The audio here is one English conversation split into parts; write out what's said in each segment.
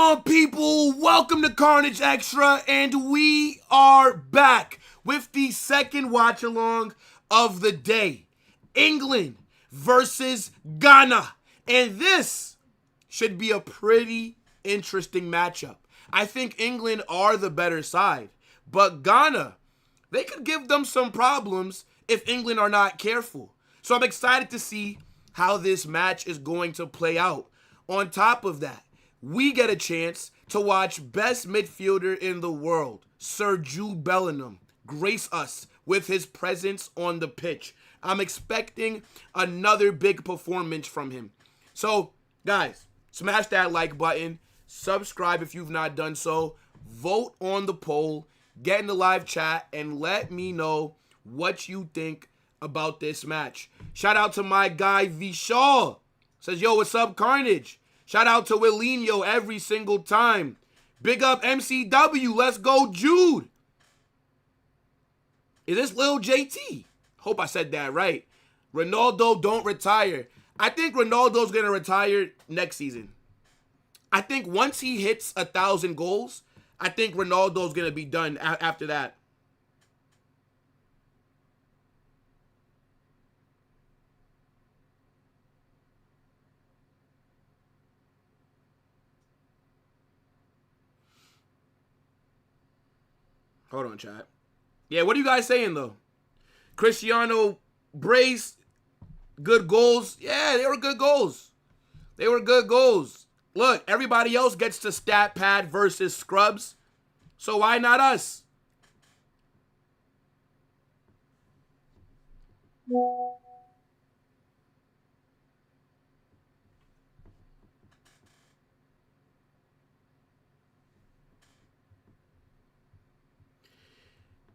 on, people? Welcome to Carnage Extra, and we are back with the second watch along of the day. England versus Ghana. And this should be a pretty interesting matchup. I think England are the better side, but Ghana, they could give them some problems if England are not careful. So I'm excited to see how this match is going to play out. On top of that, we get a chance to watch best midfielder in the world, Sir Jude Bellingham, grace us with his presence on the pitch. I'm expecting another big performance from him. So, guys, smash that like button, subscribe if you've not done so, vote on the poll, get in the live chat, and let me know what you think about this match. Shout out to my guy Vishal. Says, yo, what's up, Carnage? Shout out to Willinho every single time. Big up MCW. Let's go, Jude. Is this Lil JT? Hope I said that right. Ronaldo don't retire. I think Ronaldo's going to retire next season. I think once he hits 1,000 goals, I think Ronaldo's going to be done after that. Hold on, chat. Yeah, what are you guys saying, though? Cristiano brace, good goals. Yeah, they were good goals. They were good goals. Look, everybody else gets to stat pad versus scrubs. So why not us?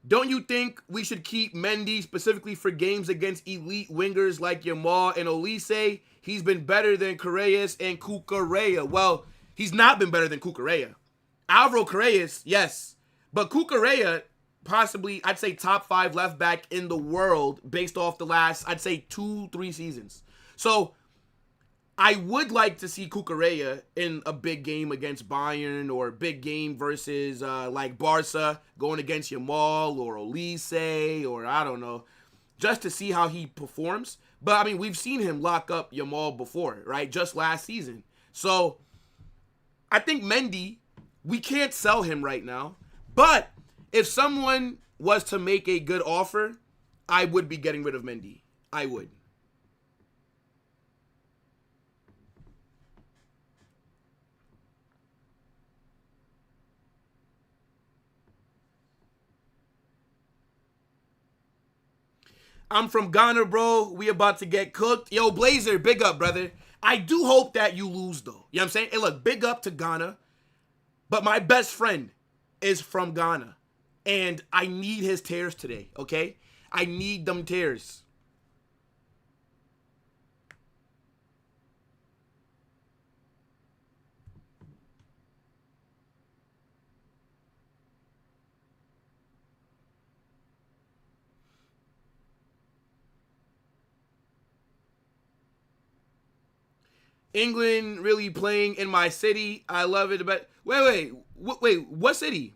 Don't you think we should keep Mendy specifically for games against elite wingers like Yamal and Olise? He's been better than Correas and Cucurella. Well, he's not been better than Cucurella. Alvaro Correas, yes. But Cucurella, possibly, I'd say top 5 left back in the world based off the last, I'd say 2-3 seasons. So, I would like to see Cucurella in a big game against Bayern or a big game versus like Barca going against Yamal or Olise or I don't know, just to see how he performs. But, I mean, we've seen him lock up Yamal before, right? Just last season. So, I think Mendy, we can't sell him right now. But if someone was to make a good offer, I would be getting rid of Mendy. I would. I'm from Ghana, bro. We about to get cooked. Yo, Blazer, big up, brother. I do hope that you lose, though. You know what I'm saying? Hey, look, big up to Ghana. But my best friend is from Ghana. And I need his tears today, okay? I need them tears. England really playing in my city. I love it. But wait, what city?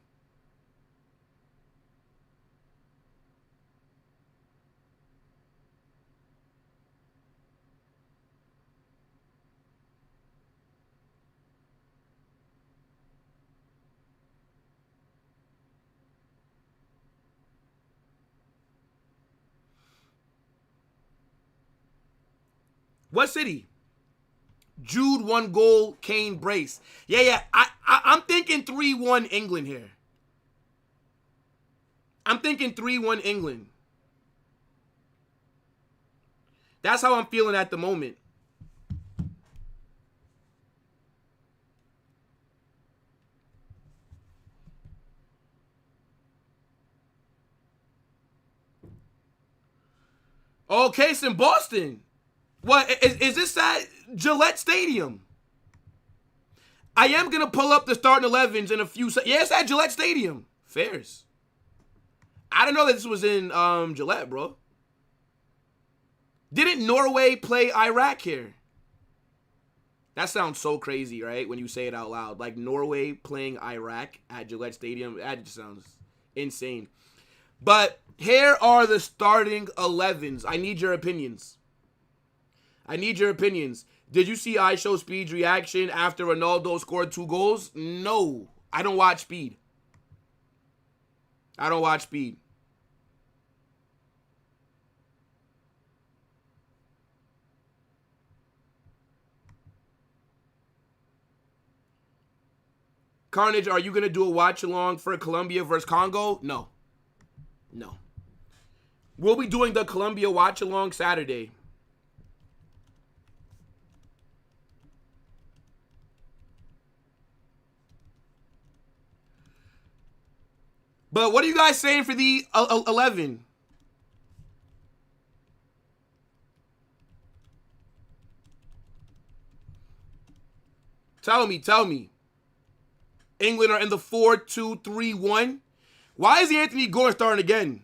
What city? Jude 1 goal, Kane brace. Yeah. I'm thinking 3-1 England here. I'm thinking 3-1 England. That's how I'm feeling at the moment. Okay, it's in Boston. What is this at Gillette Stadium? I am gonna pull up the starting 11s in a few seconds. Yeah, it's at Gillette Stadium. Fairs. I didn't know that this was in Gillette, bro. Didn't Norway play Iraq here? That sounds so crazy, right? When you say it out loud. Like Norway playing Iraq at Gillette Stadium. That just sounds insane. But here are the starting 11s. I need your opinions. Did you see I Show Speed's reaction after Ronaldo scored 2 goals? No. I don't watch Speed. Carnage, are you going to do a watch-along for Colombia versus Congo? No. We'll be doing the Colombia watch-along Saturday. But what are you guys saying for the 11? Tell me. England are in the 4-2-3-1. Why is Anthony Gordon starting again?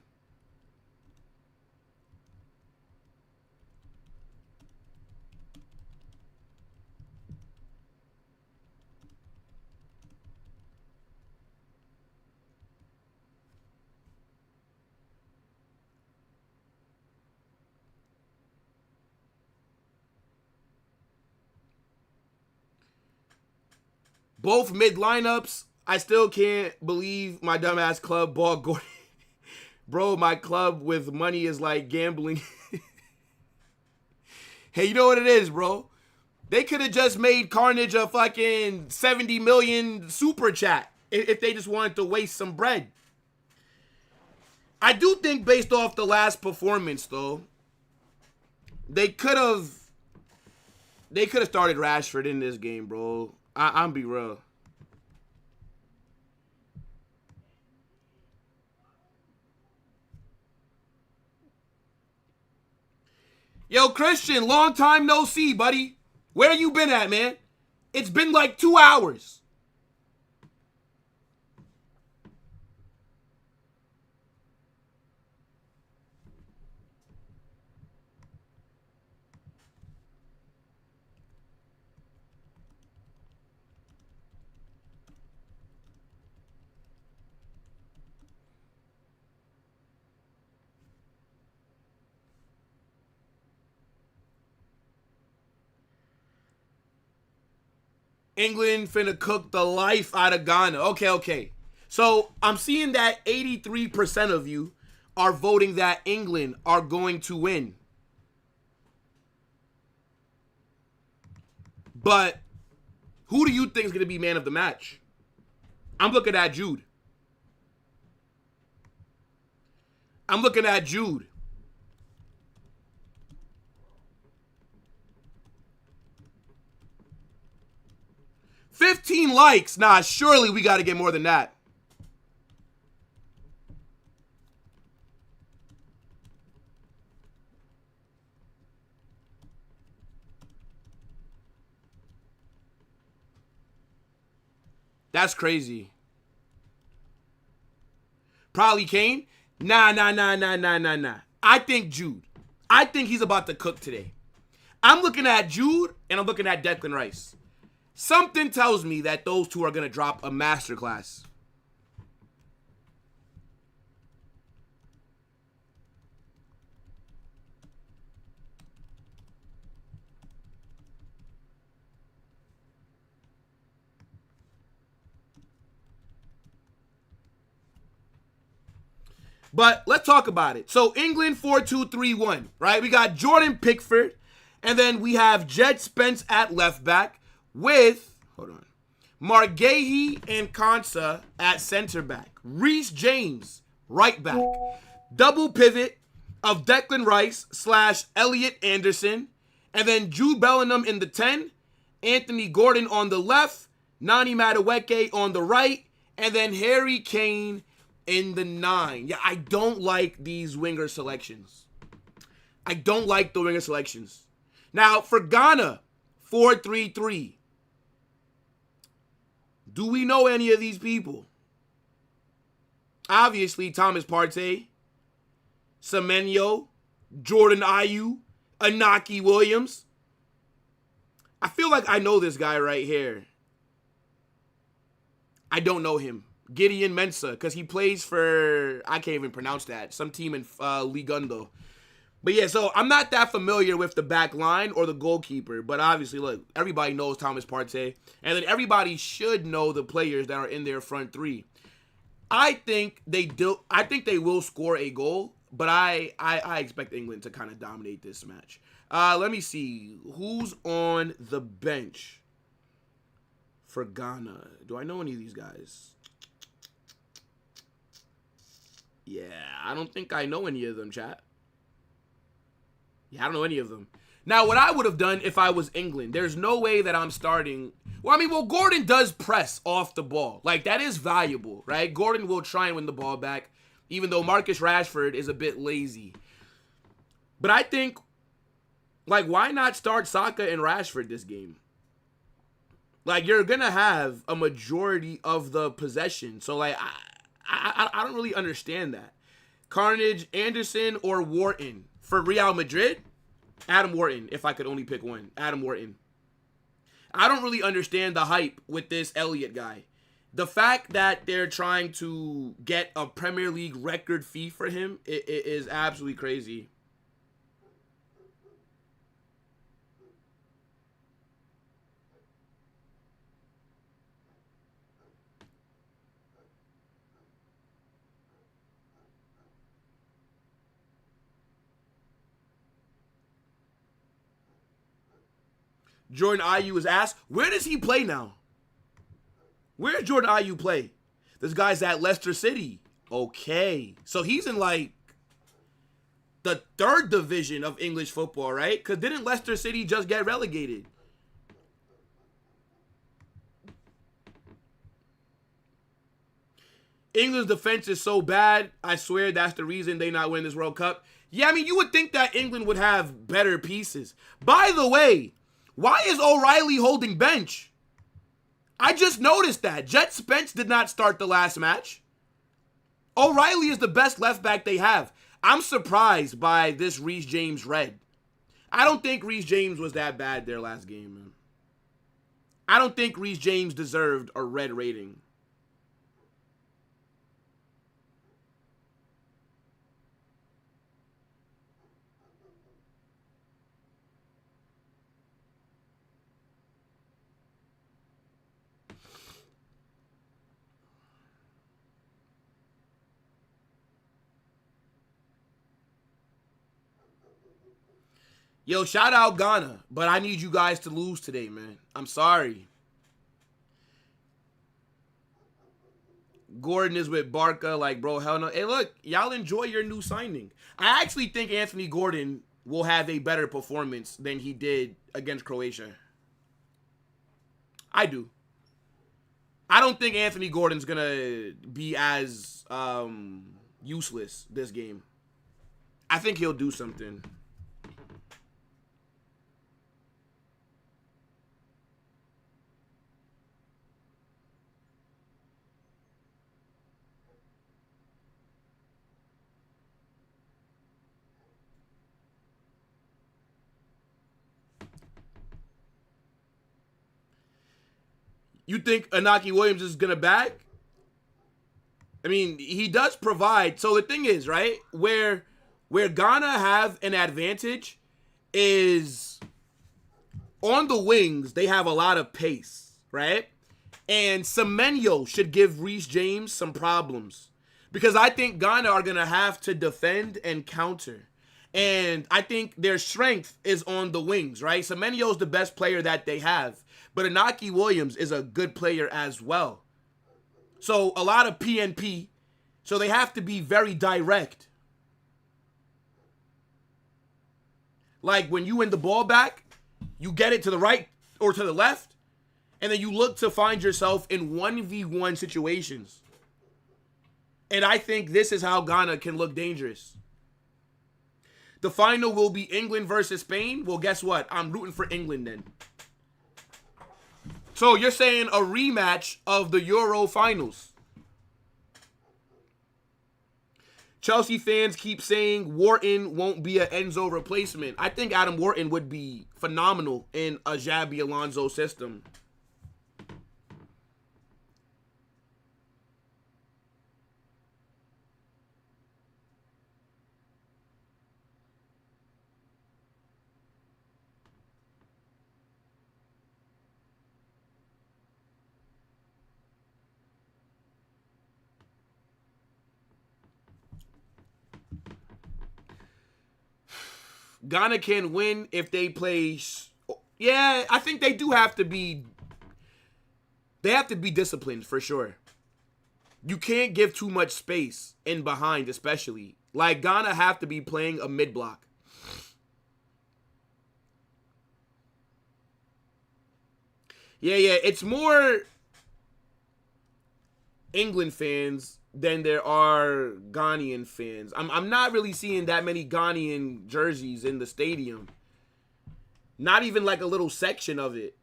Both mid lineups. I still can't believe my dumbass club bought Gordon. Bro, my club with money is like gambling. Hey, you know what it is, bro? They could have just made Carnage a fucking 70 million super chat if they just wanted to waste some bread. I do think based off the last performance, though, they could have started Rashford in this game, bro. I'm be real. Yo, Christian, long time no see, buddy. Where you been at, man? It's been like 2 hours. England finna cook the life out of Ghana. Okay. So I'm seeing that 83% of you are voting that England are going to win. But who do you think is going to be man of the match? I'm looking at Jude. 15 likes. Nah, surely we got to get more than that. That's crazy. Probably Kane. Nah. I think Jude. I think he's about to cook today. I'm looking at Jude and I'm looking at Declan Rice. Something tells me that those two are going to drop a masterclass. But let's talk about it. So England 4-2-3-1, right? We got Jordan Pickford, and then we have Jed Spence at left back with, Margahey and Konsa at center back. Reece James, right back. Double pivot of Declan Rice / Elliot Anderson, and then Jude Bellingham in the 10, Anthony Gordon on the left, Nani Madueke on the right, and then Harry Kane in the 9. Yeah, I don't like these winger selections. Now, for Ghana, 4-3-3. Do we know any of these people? Obviously, Thomas Partey, Semenyo, Jordan Ayew, Inaki Williams. I feel like I know this guy right here. I don't know him. Gideon Mensah, because he plays for, I can't even pronounce that, some team in Ligando. But yeah, so I'm not that familiar with the back line or the goalkeeper, but obviously, look, everybody knows Thomas Partey, and then everybody should know the players that are in their front three. I think they do. I think they will score a goal, but I expect England to kind of dominate this match. Let me see who's on the bench for Ghana. Do I know any of these guys? Yeah, I don't think I know any of them, chat. Yeah, I don't know any of them. Now, what I would have done if I was England, there's no way that I'm starting. Well, Gordon does press off the ball. Like, that is valuable, right? Gordon will try and win the ball back, even though Marcus Rashford is a bit lazy. But I think, like, why not start Saka and Rashford this game? Like, you're going to have a majority of the possession. So, like, I don't really understand that. Carnage, Anderson, or Wharton for Real Madrid? Adam Wharton, if I could only pick one. Adam Wharton. I don't really understand the hype with this Elliott guy. The fact that they're trying to get a Premier League record fee for him it is absolutely crazy. Jordan Ayew was asked, where does he play now? Where does Jordan Ayew play? This guy's at Leicester City. Okay. So he's in, like, the third division of English football, right? Because didn't Leicester City just get relegated? England's defense is so bad, I swear that's the reason they not win this World Cup. Yeah, I mean, you would think that England would have better pieces. By the way, why is O'Reilly holding bench? I just noticed that. Jet Spence did not start the last match. O'Reilly is the best left back they have. I'm surprised by this Reece James red. I don't think Reece James was that bad their last game, man. I don't think Reece James deserved a red rating. Yo, shout out Ghana, but I need you guys to lose today, man. I'm sorry. Gordon is with Barca, like, bro, hell no. Hey, look, y'all enjoy your new signing. I actually think Anthony Gordon will have a better performance than he did against Croatia. I do. I don't think Anthony Gordon's going to be as useless this game. I think he'll do something. You think Inaki Williams is going to back? I mean, he does provide. So the thing is, right, where Ghana have an advantage is on the wings, they have a lot of pace, right? And Semenyo should give Reece James some problems because I think Ghana are going to have to defend and counter. And I think their strength is on the wings, right? Semenyo is the best player that they have. But Inaki Williams is a good player as well. So a lot of PNP. So they have to be very direct. Like when you win the ball back, you get it to the right or to the left. And then you look to find yourself in 1v1 situations. And I think this is how Ghana can look dangerous. The final will be England versus Spain. Well, guess what? I'm rooting for England then. So you're saying a rematch of the Euro finals. Chelsea fans keep saying Wharton won't be an Enzo replacement. I think Adam Wharton would be phenomenal in a Xabi Alonso system. Ghana can win if they play. Yeah, I think they do have to be. They have to be disciplined for sure. You can't give too much space in behind, especially. Like, Ghana have to be playing a mid block. Yeah. It's more England fans than there are Ghanaian fans. I'm not really seeing that many Ghanaian jerseys in the stadium. Not even like a little section of it.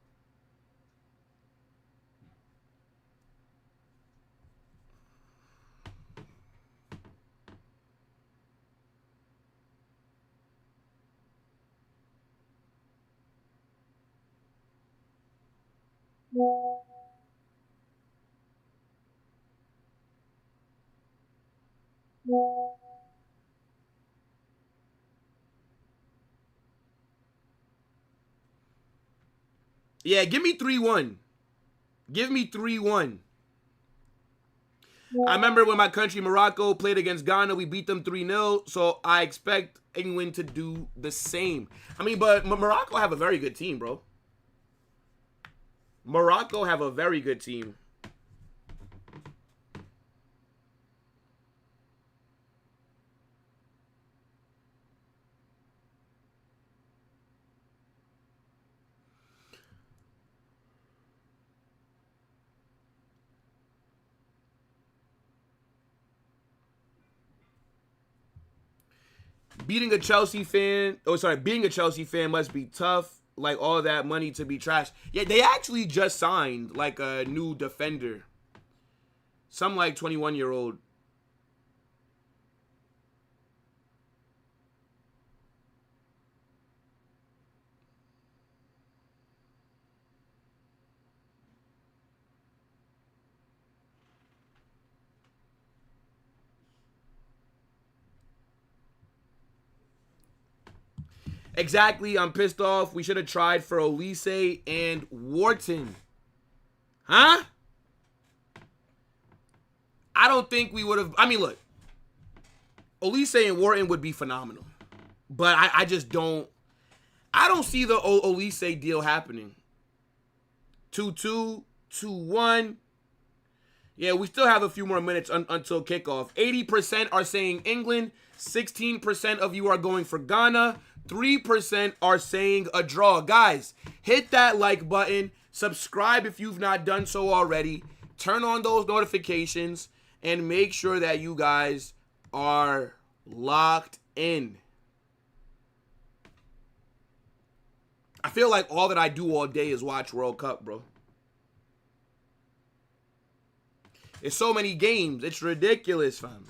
Yeah, give me 3-1. Give me 3-1. I remember when my country, Morocco, played against Ghana, we beat them 3-0, so I expect England to do the same. I mean, but Morocco have a very good team, bro. Morocco have a very good team. Being a Chelsea fan must be tough. Like, all that money to be trashed. Yeah, they actually just signed like a new defender. Some like 21-year-old. Exactly, I'm pissed off. We should have tried for Olise and Wharton. Huh? I don't think we would have. I mean, look. Olise and Wharton would be phenomenal. But I just don't. I don't see the Olise deal happening. 2-2, 2-1. Yeah, we still have a few more minutes until kickoff. 80% are saying England. 16% of you are going for Ghana. 3% are saying a draw. Guys, hit that like button. Subscribe if you've not done so already. Turn on those notifications. And make sure that you guys are locked in. I feel like all that I do all day is watch World Cup, bro. It's so many games. It's ridiculous, fam.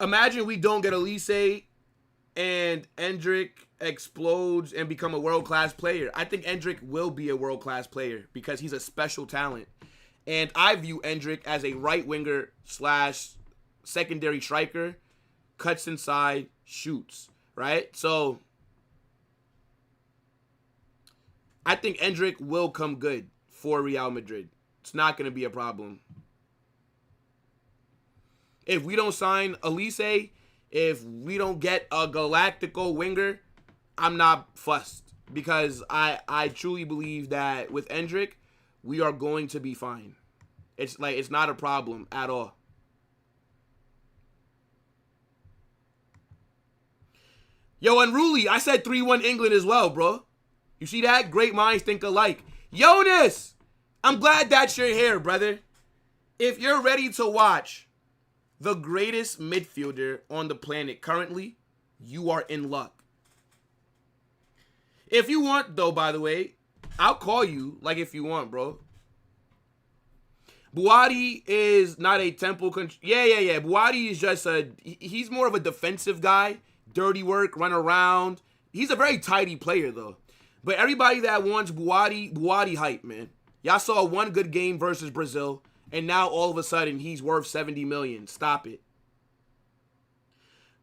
Imagine we don't get Olise and Endrick explodes and become a world-class player. I think Endrick will be a world-class player because he's a special talent. And I view Endrick as a right winger / secondary striker, cuts inside, shoots, right? So I think Endrick will come good for Real Madrid. It's not going to be a problem. If we don't sign Olise, if we don't get a Galactico winger, I'm not fussed. Because I truly believe that with Endrick, we are going to be fine. It's not a problem at all. Yo, Unruly, I said 3-1 England as well, bro. You see that? Great minds think alike. Jonas, I'm glad that's your hair, brother. If you're ready to watch the greatest midfielder on the planet currently, you are in luck. If you want, though, by the way, I'll call you, like, if you want, bro. Buati is not a temple. Yeah. Buati is just he's more of a defensive guy. Dirty work, run around. He's a very tidy player, though. But everybody that wants Buati hype, man. Y'all saw one good game versus Brazil, and now all of a sudden he's worth 70 million. Stop it.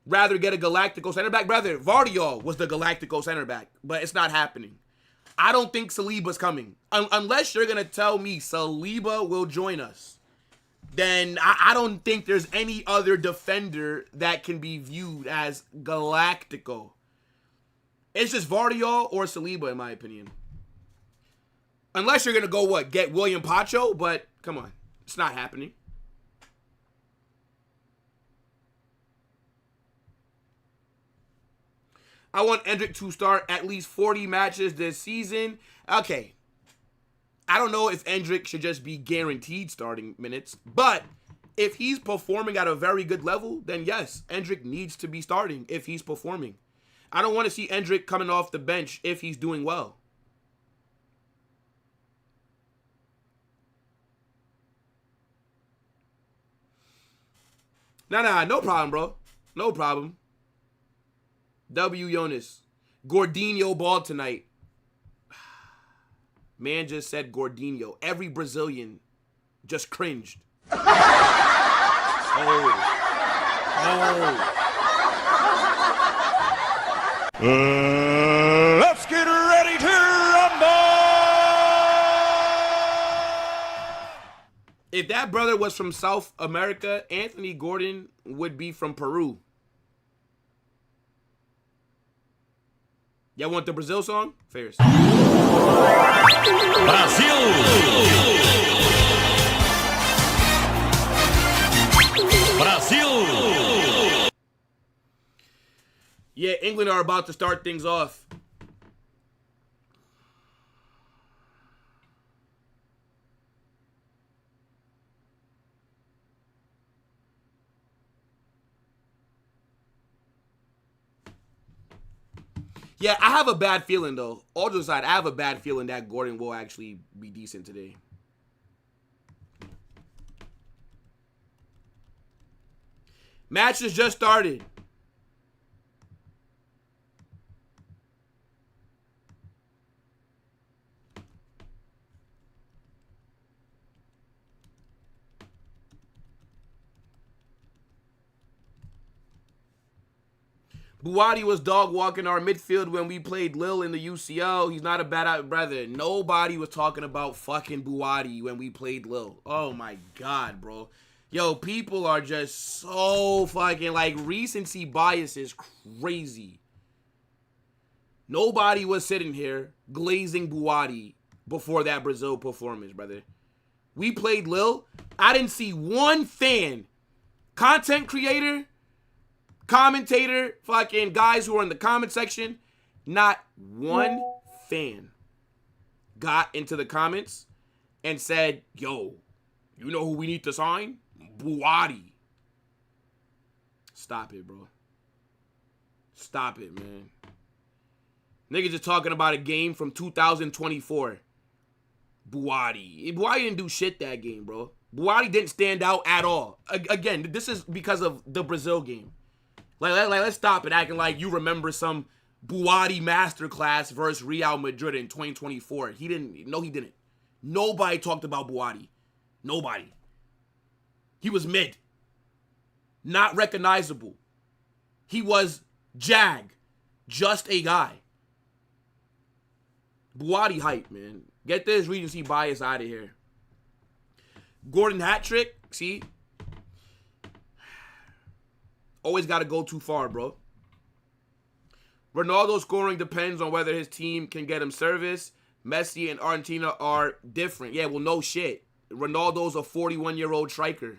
Rather get a Galactico center back. Brother, Vardiol was the Galactico center back, but it's not happening. I don't think Saliba's coming. Unless you're going to tell me Saliba will join us, then I don't think there's any other defender that can be viewed as Galactico. It's just Vardiol or Saliba, in my opinion. Unless you're going to go, what, get William Pacho? But, come on. It's not happening. I want Endrick to start at least 40 matches this season. Okay. I don't know if Endrick should just be guaranteed starting minutes. But if he's performing at a very good level, then yes, Endrick needs to be starting if he's performing. I don't want to see Endrick coming off the bench if he's doing well. Nah, no problem, bro. No problem. W. Jonas. Gordinho ball tonight. Man just said Gordinho. Every Brazilian just cringed. Let's get ready to rumble! If that brother was from South America, Anthony Gordon would be from Peru. Y'all want the Brazil song? Fairs. Brasil! Brasil! Yeah, England are about to start things off. Yeah, I have a bad feeling, though. All jokes aside, I have a bad feeling that Gordon will actually be decent today. Match has just started. Buati was dog walking our midfield when we played Lille in the UCL. He's not a bad brother. Nobody was talking about fucking Buati when we played Lille. Oh my God, bro. Yo, people are just so fucking like recency bias is crazy. Nobody was sitting here glazing Buati before that Brazil performance, brother. We played Lille. I didn't see one fan, content creator, commentator, fucking guys who are in the comment section, not one fan got into the comments and said, yo, you know who we need to sign? Buati. Stop it, bro. Stop it, man. Niggas just talking about a game from 2024. Buati. Buati didn't do shit that game, bro. Buati didn't stand out at all. Again, this is because of the Brazil game. Like, let's stop it acting like you remember some Buati masterclass versus Real Madrid in 2024. He didn't. No, he didn't. Nobody talked about Buati. Nobody. He was mid. Not recognizable. He was Jag. Just a guy. Buati hype, man. Get this recency bias out of here. Gordon hat trick. See? Always got to go too far, bro. Ronaldo's scoring depends on whether his team can get him service. Messi and Argentina are different. Yeah, well, no shit. Ronaldo's a 41-year-old striker.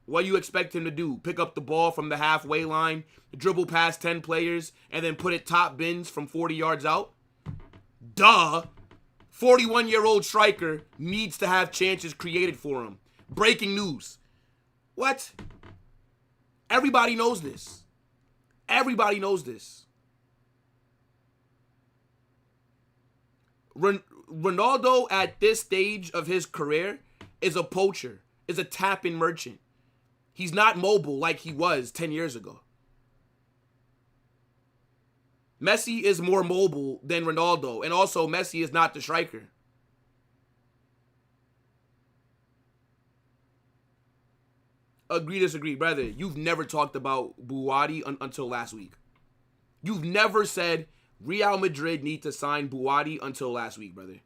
What do you expect him to do? Pick up the ball from the halfway line, dribble past 10 players, and then put it top bins from 40 yards out? Duh. 41-year-old striker needs to have chances created for him. Breaking news. What? Everybody knows this. Everybody knows this. Ronaldo at this stage of his career is a poacher. is a tap-in merchant. He's not mobile like he was 10 years ago. Messi is more mobile than Ronaldo, and also Messi is not the striker. Agree, disagree, brother. You've never talked about Buwadi until last week. You've never said Real Madrid need to sign Buwadi until last week, brother.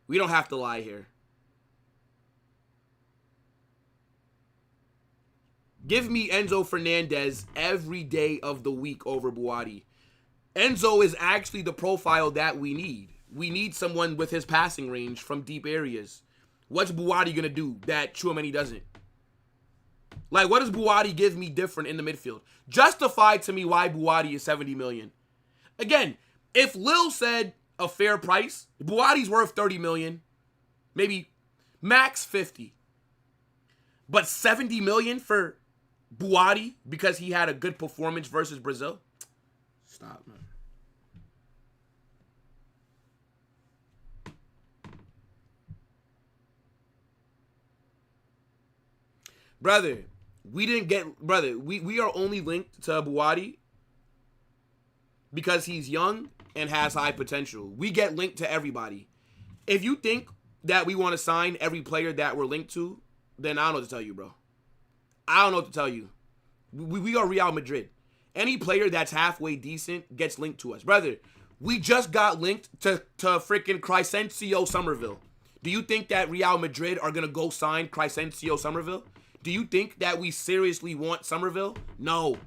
We don't have to lie here. Give me Enzo Fernandez every day of the week over Buwadi. Enzo is actually the profile that we need. We need someone with his passing range from deep areas. What's Buwadi going to do that Tchouaméni doesn't? Like, what does Buwadi give me different in the midfield? Justify to me why Buwadi is 70 million. Again, if Lil said a fair price, Buwadi's worth 30 million. Maybe max 50. But 70 million for Buwadi because he had a good performance versus Brazil? Stop, man. Brother, we are only linked to Buwadi because he's young and has high potential. We get linked to everybody. If you think that we want to sign every player that we're linked to, then I don't know what to tell you, bro. I don't know what to tell you. We are Real Madrid. Any player that's halfway decent gets linked to us. Brother, we just got linked to freaking Crescencio Somerville. Do you think that Real Madrid are going to go sign Crescencio Somerville? Do you think that we seriously want Somerville? No.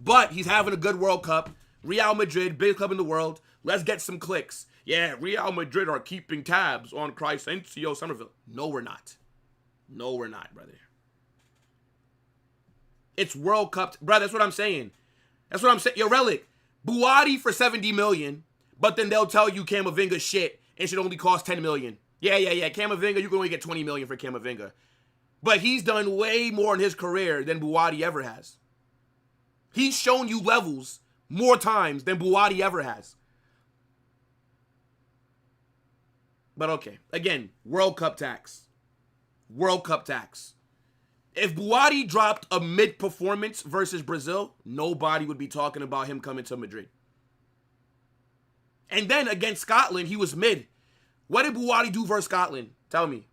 But he's having a good World Cup. Real Madrid, biggest club in the world. Let's get some clicks. Yeah, Real Madrid are keeping tabs on Crescencio Somerville. No, we're not. No, we're not, brother. It's World Cup. Brother, that's what I'm saying. That's what I'm saying. Yo, Relic, Buwadi for 70 million, but then they'll tell you Camavinga shit and should only cost 10 million. Yeah. Camavinga, you can only get 20 million for Camavinga. But he's done way more in his career than Buwadi ever has. He's shown you levels more times than Buwadi ever has. But okay, again, World Cup tax. World Cup tax. If Buwadi dropped a mid-performance versus Brazil, nobody would be talking about him coming to Madrid. And then against Scotland, he was mid. What did Buwadi do versus Scotland? Tell me.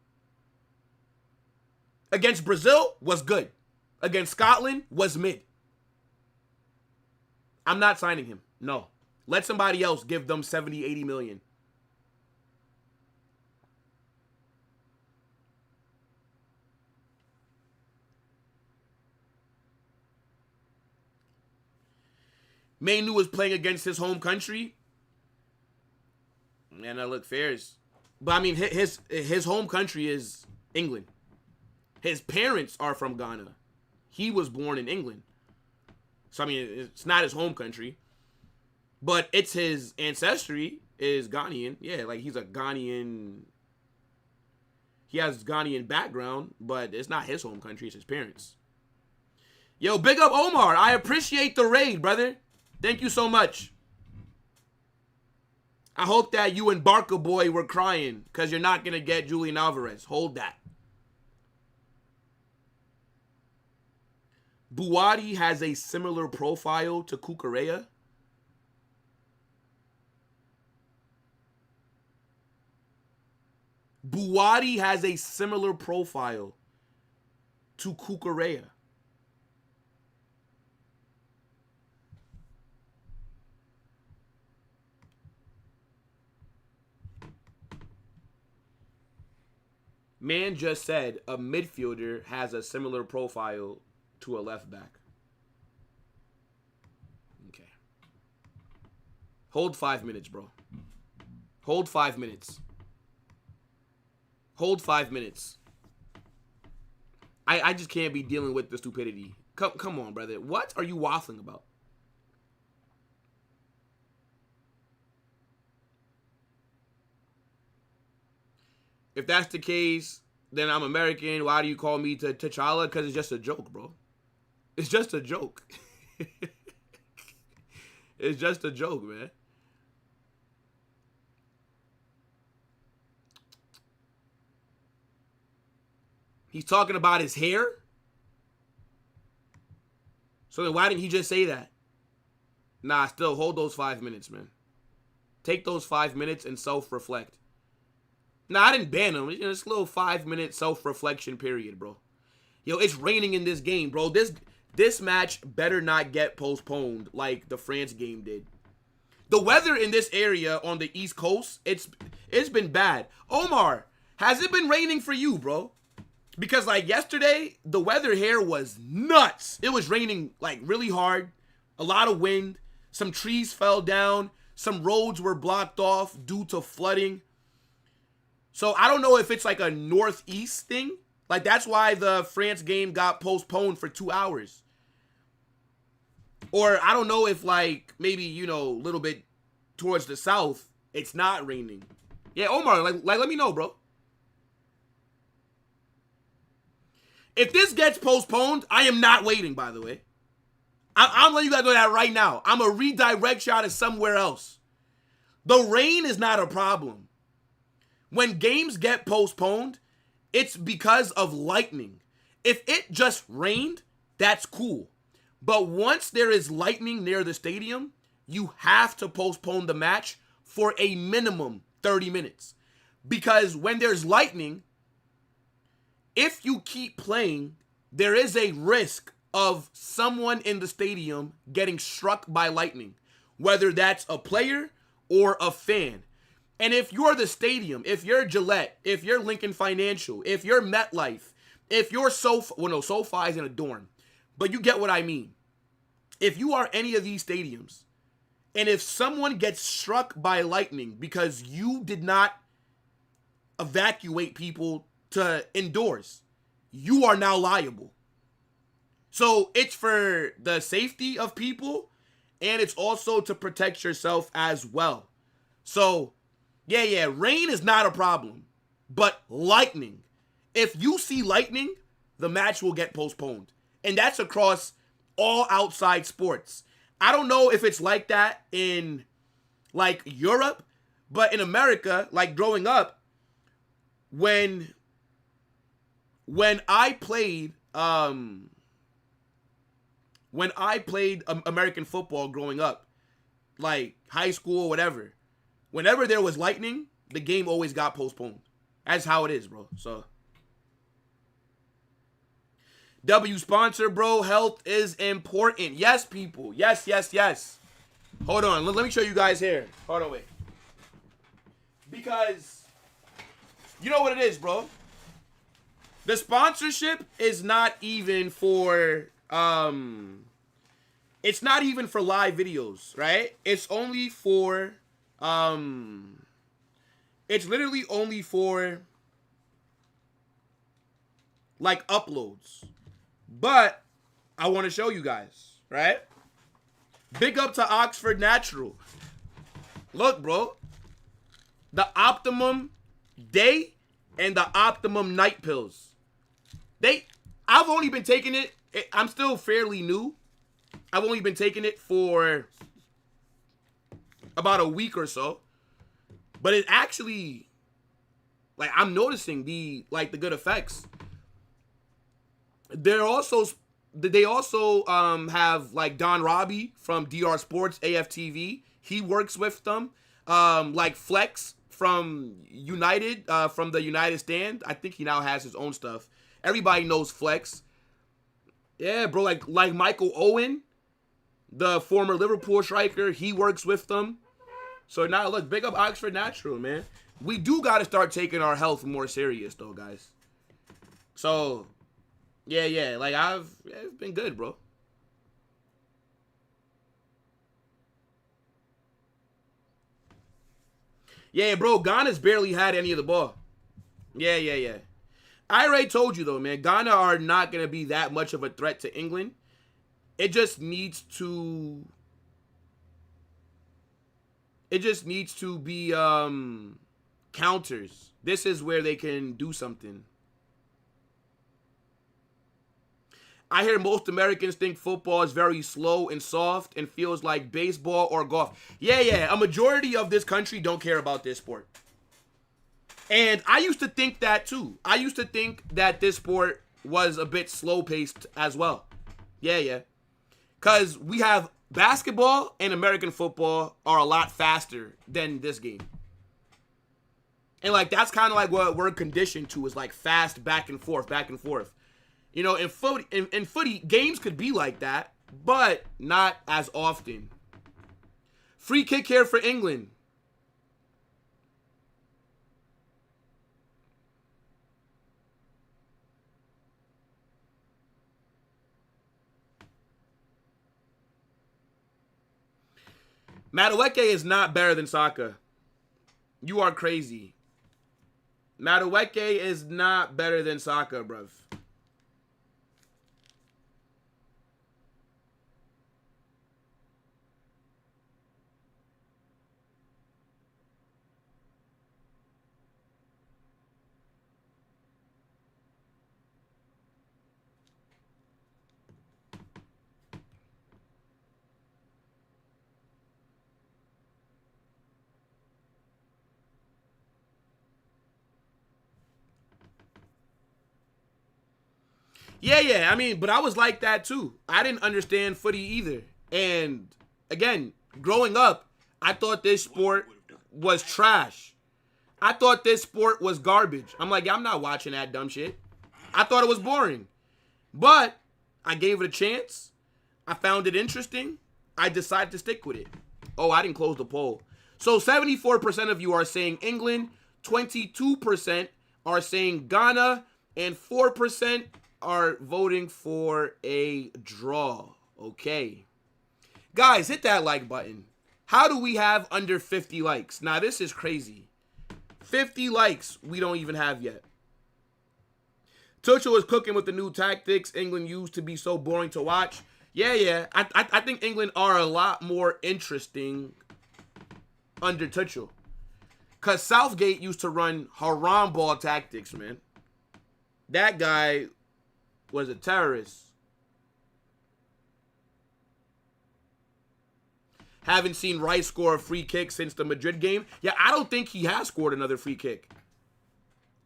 Against Brazil, was good. Against Scotland, was mid. I'm not signing him. No. Let somebody else give them 70, 80 million. Mainu was playing against his home country. And I look fairs. But I mean, his home country is England. His parents are from Ghana. He was born in England. So I mean, it's not his home country. But it's his ancestry is Ghanaian. Yeah, like he's a Ghanaian. He has Ghanaian background, but it's not his home country. It's his parents. Yo, big up Omar. I appreciate the raid, brother. Thank you so much. I hope that you and Barca Boy were crying because you're not going to get Julian Alvarez. Hold that. Buwadi has a similar profile to Cucurella. Buwadi has a similar profile to Cucurella. Man just said a midfielder has a similar profile to a left back. Okay. Hold 5 minutes, bro. Hold 5 minutes. Hold 5 minutes. I just can't be dealing with the stupidity. Come on, brother. What are you waffling about? If that's the case, then I'm American. Why do you call me T'Challa? Because it's just a joke, bro. It's just a joke. It's just a joke, man. He's talking about his hair. So then why didn't he just say that? Nah, still hold those 5 minutes, man. Take those 5 minutes and self-reflect. Nah, I didn't ban him. It's a little 5-minute self-reflection period, bro. Yo, it's raining in this game, bro. This match better not get postponed like the France game did. The weather in this area on the East Coast, it's been bad. Omar, has it been raining for you, bro? Because like yesterday, the weather here was nuts. It was raining like really hard, a lot of wind, some trees fell down, some roads were blocked off due to flooding. So I don't know if it's like a northeast thing. Like that's why the France game got postponed for 2 hours. Or I don't know if like maybe, you know, a little bit towards the south, it's not raining. Yeah, Omar, like let me know, bro. If this gets postponed, I am not waiting, by the way. I'm letting you guys know that right now. I'm going to redirect y'all to somewhere else. The rain is not a problem. When games get postponed, it's because of lightning. If it just rained, that's cool. But once there is lightning near the stadium, you have to postpone the match for a minimum 30 minutes. Because when there's lightning, if you keep playing, there is a risk of someone in the stadium getting struck by lightning, whether that's a player or a fan. And if you're the stadium, if you're Gillette, if you're Lincoln Financial, if you're MetLife, if you're SoFi, well, no, SoFi is in a dorm, but you get what I mean. If you are any of these stadiums, and if someone gets struck by lightning because you did not evacuate people to indoors, you are now liable. So it's for the safety of people, and it's also to protect yourself as well. So, yeah, rain is not a problem, but lightning. If you see lightning, the match will get postponed. And that's across all outside sports. I don't know if it's like that in, like, Europe, but in America, like, growing up, when I played American football growing up, like high school, whatever, whenever there was lightning, the game always got postponed. That's how it is, bro. So W sponsor, bro. Health is important. Yes, people. Yes. Hold on. Let me show you guys here. Hold on, wait. Because you know what it is, bro. The sponsorship is not even for it's not even for live videos, right? It's only for it's literally only for like uploads. But I want to show you guys, right? Big up to Oxford Natural. Look, bro. The Optimum Day and the Optimum Night pills. I've only been taking it. I'm still fairly new. I've only been taking it for about a week or so. But it actually, like, I'm noticing the good effects. They also have like Don Robbie from DR Sports AFTV. He works with them. Like Flex from United, from the United Stand. I think he now has his own stuff. Everybody knows Flex. Yeah, bro, like Michael Owen, the former Liverpool striker, he works with them. So now look, big up Oxford Natural, man. We do got to start taking our health more serious though, guys. So yeah, like it's been good, bro. Yeah, bro, Ghana's barely had any of the ball. Yeah. I already told you, though, man. Ghana are not going to be that much of a threat to England. It just needs to be counters. This is where they can do something. I hear most Americans think football is very slow and soft and feels like baseball or golf. Yeah. A majority of this country don't care about this sport. And I used to think that too. I used to think that this sport was a bit slow paced as well. Yeah. Because we have basketball and American football are a lot faster than this game. And like that's kind of like what we're conditioned to is like fast back and forth, back and forth. You know, in footy, games could be like that, but not as often. Free kick here for England. Madueke is not better than Saka. You are crazy. Madueke is not better than Saka, bruv. Yeah. I mean, but I was like that too. I didn't understand footy either. And again, growing up, I thought this sport was trash. I thought this sport was garbage. I'm like, I'm not watching that dumb shit. I thought it was boring. But I gave it a chance. I found it interesting. I decided to stick with it. Oh, I didn't close the poll. So 74% of you are saying England, 22% are saying Ghana, and 4% are voting for a draw. Okay. Guys, hit that like button. How do we have under 50 likes? Now, this is crazy. 50 likes we don't even have yet. Tuchel is cooking with the new tactics England used to be so boring to watch. Yeah. I think England are a lot more interesting under Tuchel. Because Southgate used to run haram ball tactics, man. That guy was a terrorist. Haven't seen Rice score a free kick since the Madrid game. Yeah, I don't think he has scored another free kick.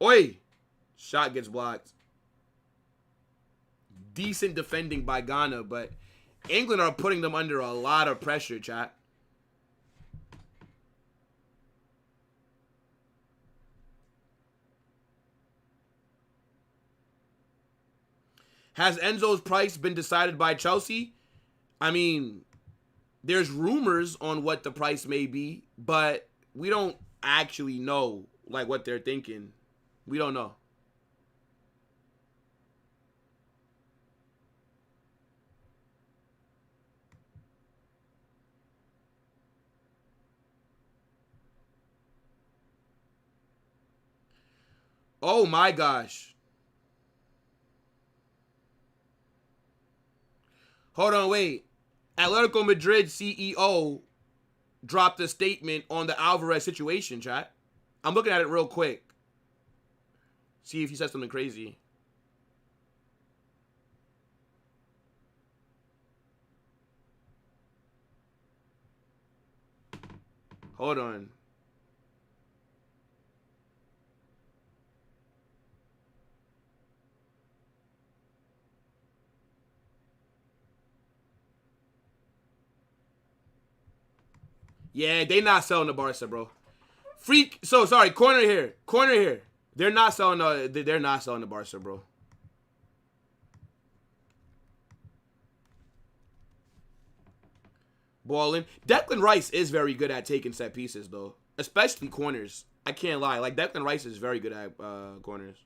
Oi. Shot gets blocked. Decent defending by Ghana, but England are putting them under a lot of pressure, chat. Has Enzo's price been decided by Chelsea? I mean, there's rumors on what the price may be, but we don't actually know like what they're thinking. We don't know. Oh my gosh. Hold on, wait. Atletico Madrid CEO dropped a statement on the Alvarez situation, chat. I'm looking at it real quick. See if he said something crazy. Hold on. Yeah, they not selling the Barca, bro. Corner here. They're not selling the Barca, bro. Balling. Declan Rice is very good at taking set pieces, though, especially corners. I can't lie. Like Declan Rice is very good at corners.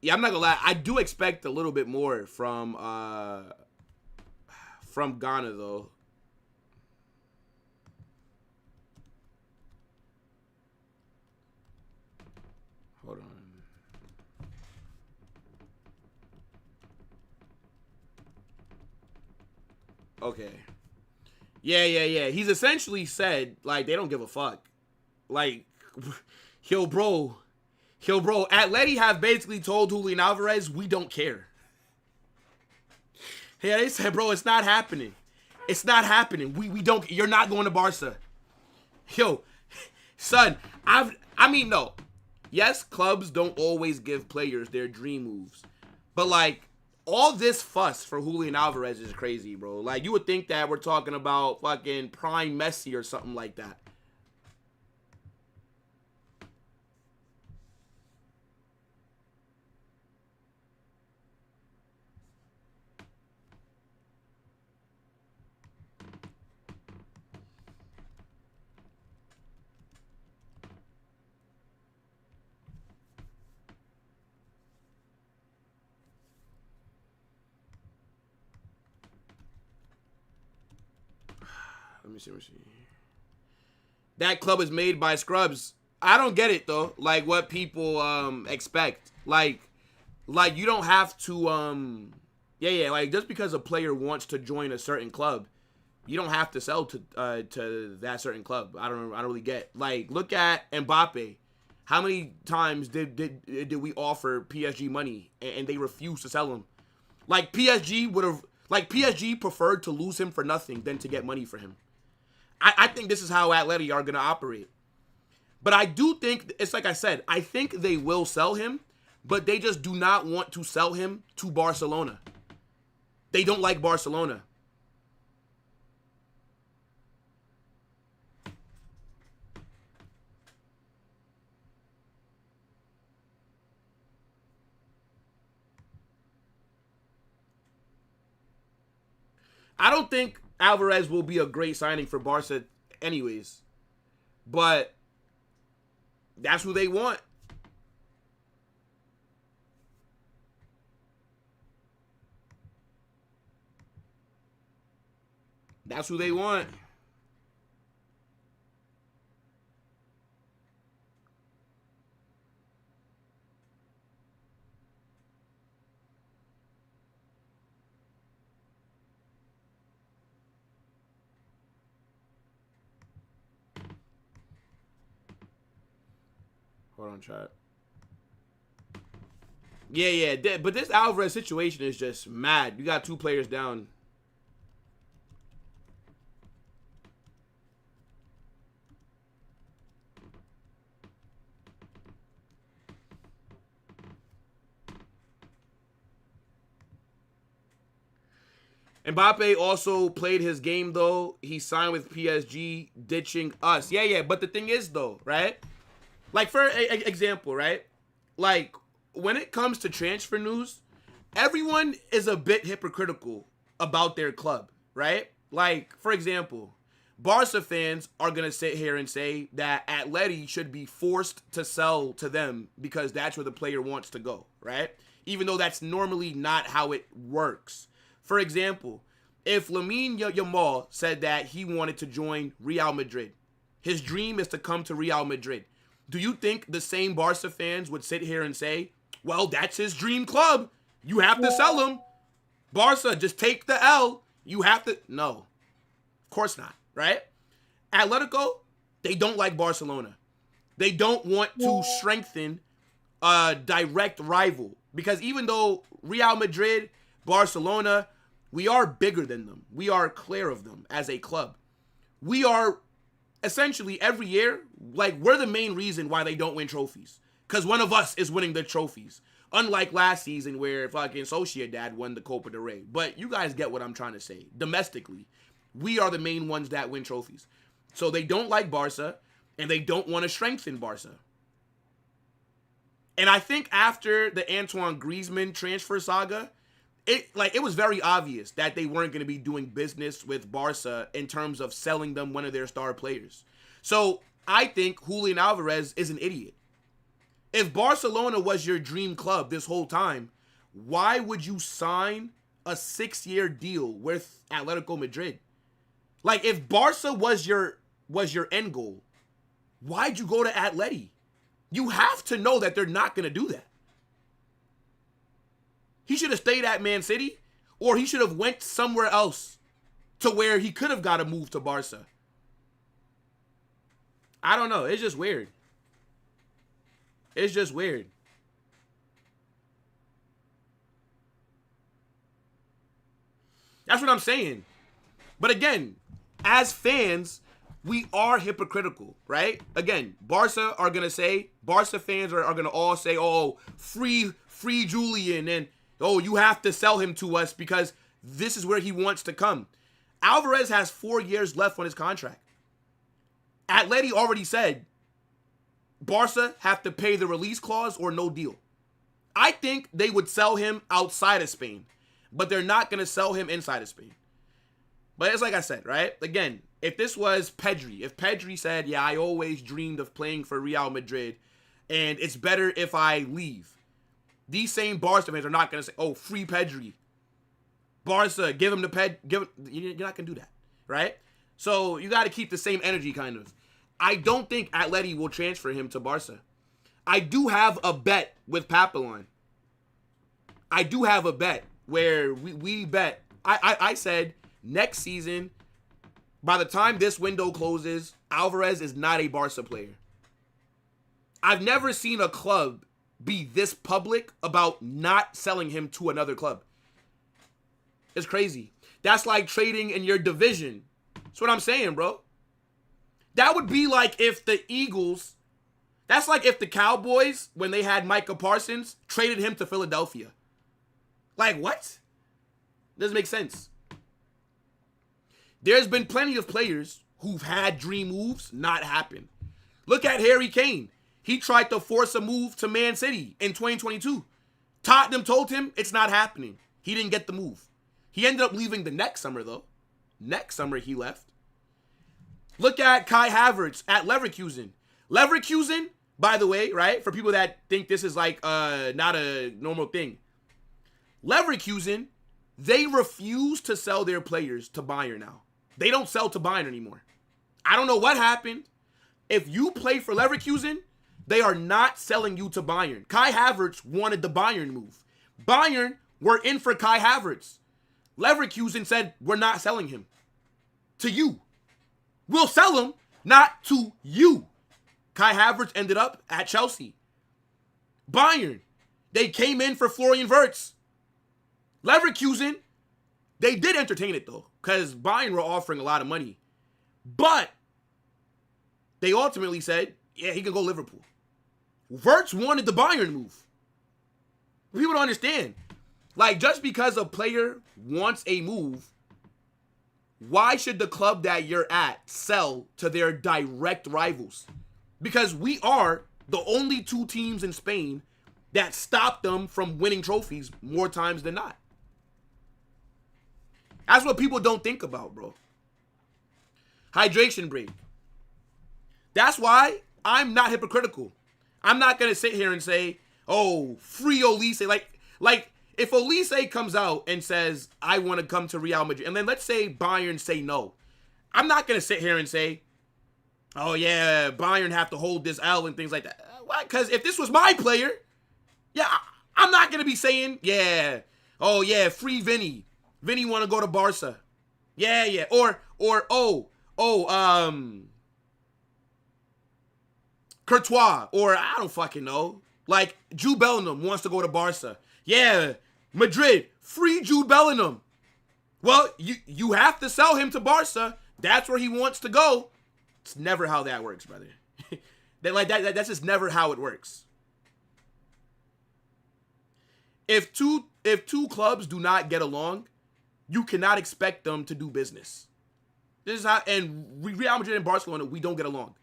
Yeah, I'm not gonna lie. I do expect a little bit more from Ghana, though. Okay. Yeah. He's essentially said, like, they don't give a fuck. Like, bro. Atleti have basically told Julian Alvarez, we don't care. Yeah, they said, bro, it's not happening. It's not happening. We don't. You're not going to Barca. Yo, son, no. Yes, clubs don't always give players their dream moves. But, like, all this fuss for Julian Alvarez is crazy, bro. Like, you would think that we're talking about fucking prime Messi or something like that. Let me see. That club is made by scrubs. I don't get it though. Like what people expect. Like you don't have to yeah. Like just because a player wants to join a certain club, you don't have to sell to that certain club. I don't really get. Like look at Mbappe. How many times did we offer PSG money and they refused to sell him? Like PSG preferred to lose him for nothing than to get money for him. I think this is how Atleti are going to operate. But I do think, it's like I said, I think they will sell him, but they just do not want to sell him to Barcelona. They don't like Barcelona. I don't think Alvarez will be a great signing for Barca anyways. But that's who they want. That's who they want. Hold on, chat. Yeah. But this Alvarez situation is just mad. You got two players down. Mbappe also played his game, though. He signed with PSG, ditching us. Yeah. But the thing is, though, right? Like, for example, right? Like, when it comes to transfer news, everyone is a bit hypocritical about their club, right? Like, for example, Barca fans are going to sit here and say that Atleti should be forced to sell to them because that's where the player wants to go, right? Even though that's normally not how it works. For example, if Lamine Yamal said that he wanted to join Real Madrid, his dream is to come to Real Madrid. Do you think the same Barca fans would sit here and say, well, that's his dream club. You have to sell him. Barca, just take the L. You have to. No. Of course not, right? Atletico, they don't like Barcelona. They don't want to strengthen a direct rival. Because even though Real Madrid, Barcelona, we are bigger than them. We are clear of them as a club. We are essentially every year, like, we're the main reason why they don't win trophies. Because one of us is winning the trophies. Unlike last season where fucking Sociedad won the Copa del Rey. But you guys get what I'm trying to say. Domestically, we are the main ones that win trophies. So they don't like Barca, and they don't want to strengthen Barca. And I think after the Antoine Griezmann transfer saga, it was very obvious that they weren't going to be doing business with Barca in terms of selling them one of their star players. So I think Julian Alvarez is an idiot. If Barcelona was your dream club this whole time, why would you sign a 6-year deal with Atletico Madrid? Like, if Barca was your end goal, why'd you go to Atleti? You have to know that they're not going to do that. He should have stayed at Man City, or he should have went somewhere else to where he could have got a move to Barca. I don't know. It's just weird. It's just weird. That's what I'm saying. But again, as fans, we are hypocritical, right? Again, Barca fans are going to all say, oh, free Julian, and oh, you have to sell him to us because this is where he wants to come. Alvarez has 4 years left on his contract. Atleti already said Barca have to pay the release clause or no deal. I think they would sell him outside of Spain, but they're not going to sell him inside of Spain. But it's like I said, right? Again, if this was Pedri, if Pedri said, yeah, I always dreamed of playing for Real Madrid, and it's better if I leave, these same Barca fans are not going to say, oh, free Pedri. Barca, give him the you're not going to do that, right? So you got to keep the same energy, kind of. I don't think Atleti will transfer him to Barca. I do have a bet with Papillon. I do have a bet where we bet. I said next season, by the time this window closes, Alvarez is not a Barca player. I've never seen a club be this public about not selling him to another club. It's crazy. That's like trading in your division. That's what I'm saying, bro. That would be like if the Eagles, that's like if the Cowboys, when they had Micah Parsons, traded him to Philadelphia. Like, what? Doesn't make sense. There's been plenty of players who've had dream moves not happen. Look at Harry Kane. He tried to force a move to Man City in 2022. Tottenham told him it's not happening. He didn't get the move. He ended up leaving the next summer, though. Next summer, he left. Look at Kai Havertz at Leverkusen. Leverkusen, by the way, right, for people that think this is like not a normal thing. Leverkusen, they refuse to sell their players to Bayern now. They don't sell to Bayern anymore. I don't know what happened. If you play for Leverkusen, they are not selling you to Bayern. Kai Havertz wanted the Bayern move. Bayern were in for Kai Havertz. Leverkusen said, we're not selling him to you. We'll sell him, not to you. Kai Havertz ended up at Chelsea. Bayern, they came in for Florian Wirtz. Leverkusen, they did entertain it though, because Bayern were offering a lot of money. But they ultimately said, yeah, he can go Liverpool. Wirtz wanted the Bayern move. People don't understand. Like, just because a player wants a move, why should the club that you're at sell to their direct rivals? Because we are the only two teams in Spain that stop them from winning trophies more times than not. That's what people don't think about, bro. Hydration break. That's why I'm not hypocritical. I'm not going to sit here and say, oh, free Olise. Like, if Olise comes out and says, I want to come to Real Madrid, and then let's say Bayern say no, I'm not going to sit here and say, oh, yeah, Bayern have to hold this L and things like that. Why? Because if this was my player, yeah, I'm not going to be saying, yeah, oh, yeah, free Vinny. Vinny want to go to Barca. Yeah, yeah. Or, Courtois. Or, I don't fucking know. Like, Jude Bellingham wants to go to Barca. Yeah, Madrid, free Jude Bellingham. Well, you have to sell him to Barca. That's where he wants to go. It's never how that works, brother. That's just never how it works. If two clubs do not get along, you cannot expect them to do business. This is how, and Real Madrid and Barcelona, we don't get along.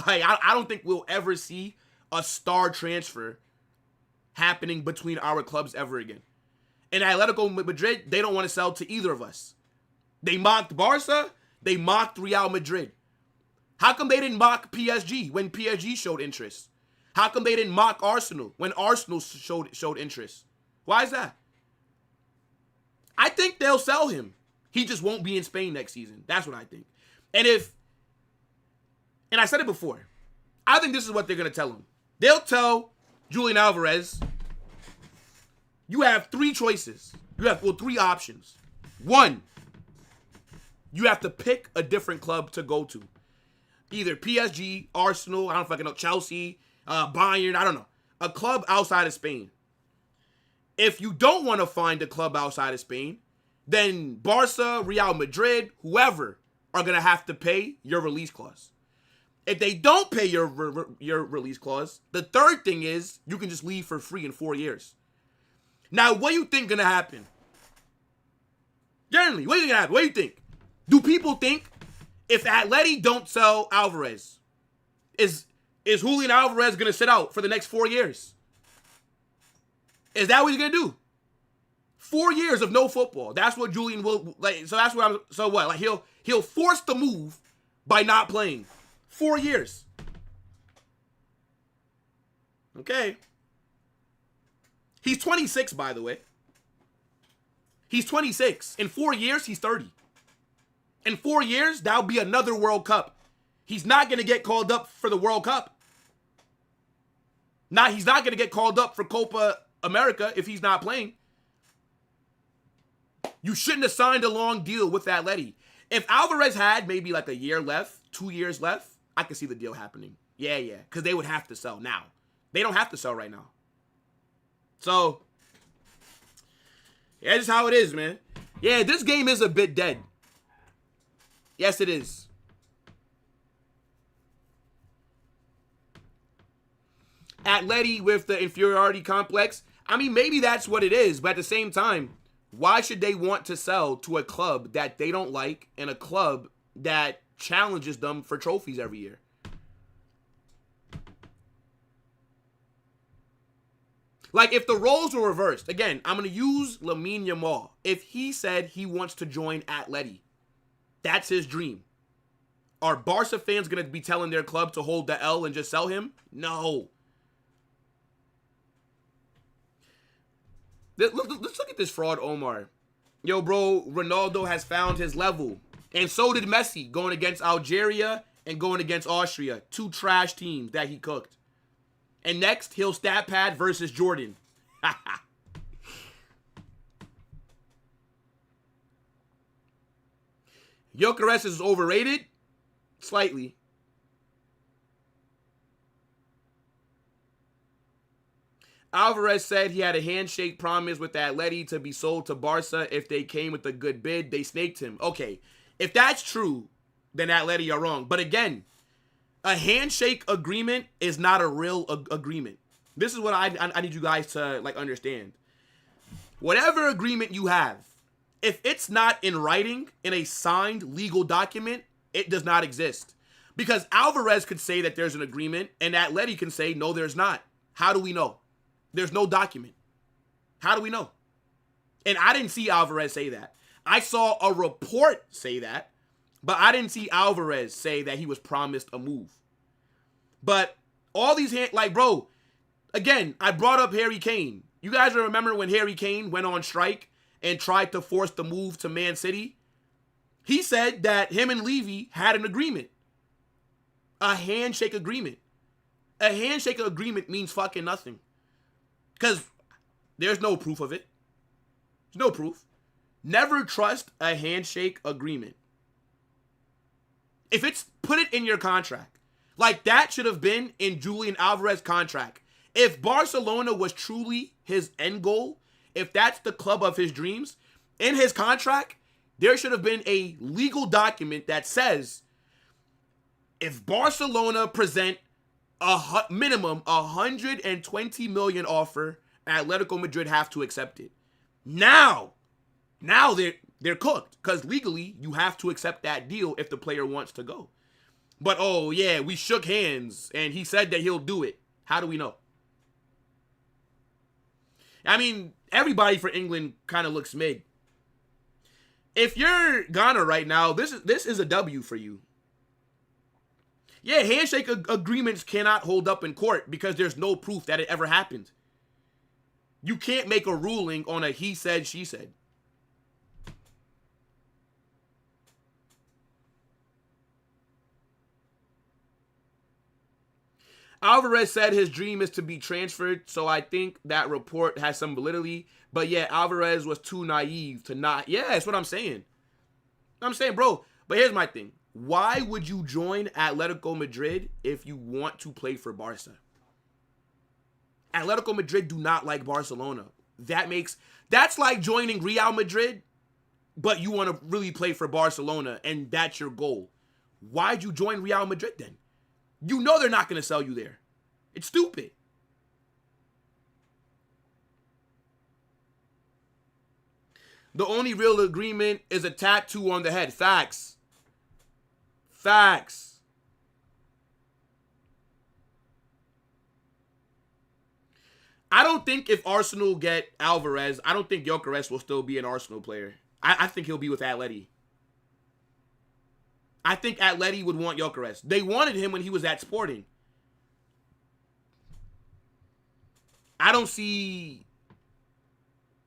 Like, I don't think we'll ever see a star transfer happening between our clubs ever again. And Atletico Madrid, they don't want to sell to either of us. They mocked Barca, they mocked Real Madrid. How come they didn't mock PSG when PSG showed interest? How come they didn't mock Arsenal when Arsenal showed interest? Why is that? I think they'll sell him. He just won't be in Spain next season. That's what I think. And I said it before, I think this is what they're going to tell him. They'll tell Julian Alvarez, you have three choices. You have, three options. One, You have to pick a different club to go to. Either PSG, Arsenal, I don't fucking know, Chelsea, Bayern, I don't know. A club outside of Spain. If you don't want to find a club outside of Spain, then Barca, Real Madrid, whoever are going to have to pay your release clause. If they don't pay your release clause, the third thing is you can just leave for free in 4 years. Now, what do you think going to happen? Generally, what do you think going to happen? What do you think? Do people think if Atleti don't sell Alvarez, is Julian Alvarez going to sit out for the next 4 years? Is that what he's going to do? 4 years of no football. That's what Julian will like. So that's what I'm. So what? Like he'll force the move by not playing. 4 years. Okay. He's 26, by the way. He's 26. In 4 years, he's 30. In 4 years, that'll be another World Cup. He's not going to get called up for the World Cup. He's not going to get called up for Copa America if he's not playing. You shouldn't have signed a long deal with Atleti. If Alvarez had maybe like a year left, 2 years left, I could see the deal happening. Yeah, because they would have to sell now. They don't have to sell right now. So, yeah, that's how it is, man. Yeah, this game is a bit dead. Yes, it is. Atleti with the inferiority complex. I mean, maybe that's what it is, but at the same time, why should they want to sell to a club that they don't like and a club that challenges them for trophies every year? Like, if the roles were reversed, again, I'm going to use Lamine Yamal. If he said he wants to join Atleti, that's his dream. Are Barca fans going to be telling their club to hold the L and just sell him? No. Let's look at this fraud, Omar. Yo, bro, Ronaldo has found his level. And so did Messi, going against Algeria and going against Austria. 2 trash teams that he cooked. And next, he'll stat pad versus Jordan. Gyökeres is overrated? Slightly. Alvarez said he had a handshake promise with Atleti to be sold to Barca if they came with a good bid. They snaked him. Okay, if that's true, then Atleti are wrong. But again, a handshake agreement is not a real agreement. This is what I need you guys to like understand. Whatever agreement you have, if it's not in writing, in a signed legal document, it does not exist. Because Alvarez could say that there's an agreement, and Atleti can say, no, there's not. How do we know? There's no document. How do we know? And I didn't see Alvarez say that. I saw a report say that, but I didn't see Alvarez say that he was promised a move. But all these, like, bro, again, I brought up Harry Kane. You guys remember when Harry Kane went on strike and tried to force the move to Man City? He said that him and Levy had an agreement. A handshake agreement. A handshake agreement means fucking nothing. Because there's no proof of it. There's no proof. Never trust a handshake agreement. If it's, put it in your contract. Like that should have been in Julian Alvarez's contract. If Barcelona was truly his end goal, if that's the club of his dreams, in his contract, there should have been a legal document that says if Barcelona present a minimum 120 million offer, Atletico Madrid have to accept it. Now they're cooked because legally you have to accept that deal if the player wants to go. But oh yeah, we shook hands and he said that he'll do it. How do we know? I mean, everybody for England kind of looks mid. If you're Ghana right now, this is a W for you. Yeah, handshake agreements cannot hold up in court because there's no proof that it ever happened. You can't make a ruling on a he said, she said. Alvarez said his dream is to be transferred, so I think that report has some validity. But yeah, Alvarez was too naive to not. Yeah, that's what I'm saying. I'm saying, bro, but here's my thing. Why would you join Atletico Madrid if you want to play for Barca? Atletico Madrid do not like Barcelona. That's like joining Real Madrid, but you want to really play for Barcelona, and that's your goal. Why'd you join Real Madrid then? You know they're not going to sell you there. It's stupid. The only real agreement is a tattoo on the head. Facts. Facts. I don't think if Arsenal get Alvarez, I don't think Gyökeres will still be an Arsenal player. I think he'll be with Atleti. I think Atleti would want Gyökeres. They wanted him when he was at Sporting. I don't see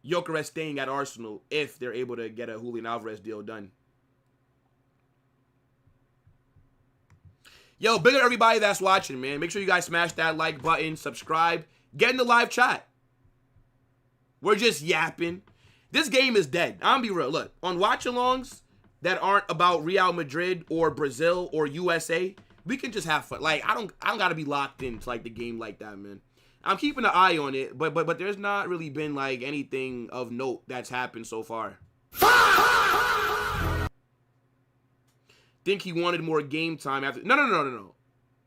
Gyökeres staying at Arsenal if they're able to get a Julian Alvarez deal done. Yo, big up everybody that's watching, man. Make sure you guys smash that like button, subscribe, get in the live chat. We're just yapping. This game is dead. I'm gonna be real. Look, on watch-alongs that aren't about Real Madrid or Brazil or USA, we can just have fun. Like, I don't gotta be locked into like the game like that, man. I'm keeping an eye on it, but there's not really been like anything of note that's happened so far. Think he wanted more game time after. No.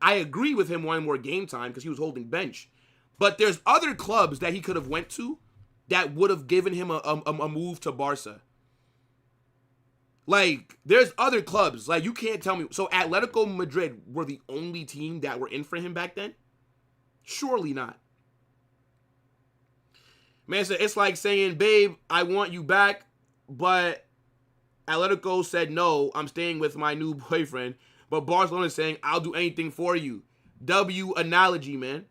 I agree with him wanting more game time because he was holding bench. But there's other clubs that he could have went to that would have given him a move to Barca. Like, there's other clubs. Like, you can't tell me. So, Atletico Madrid were the only team that were in for him back then? Surely not. Man, so it's like saying, babe, I want you back, but Atletico said, no, I'm staying with my new boyfriend. But Barcelona is saying, I'll do anything for you. W analogy, man.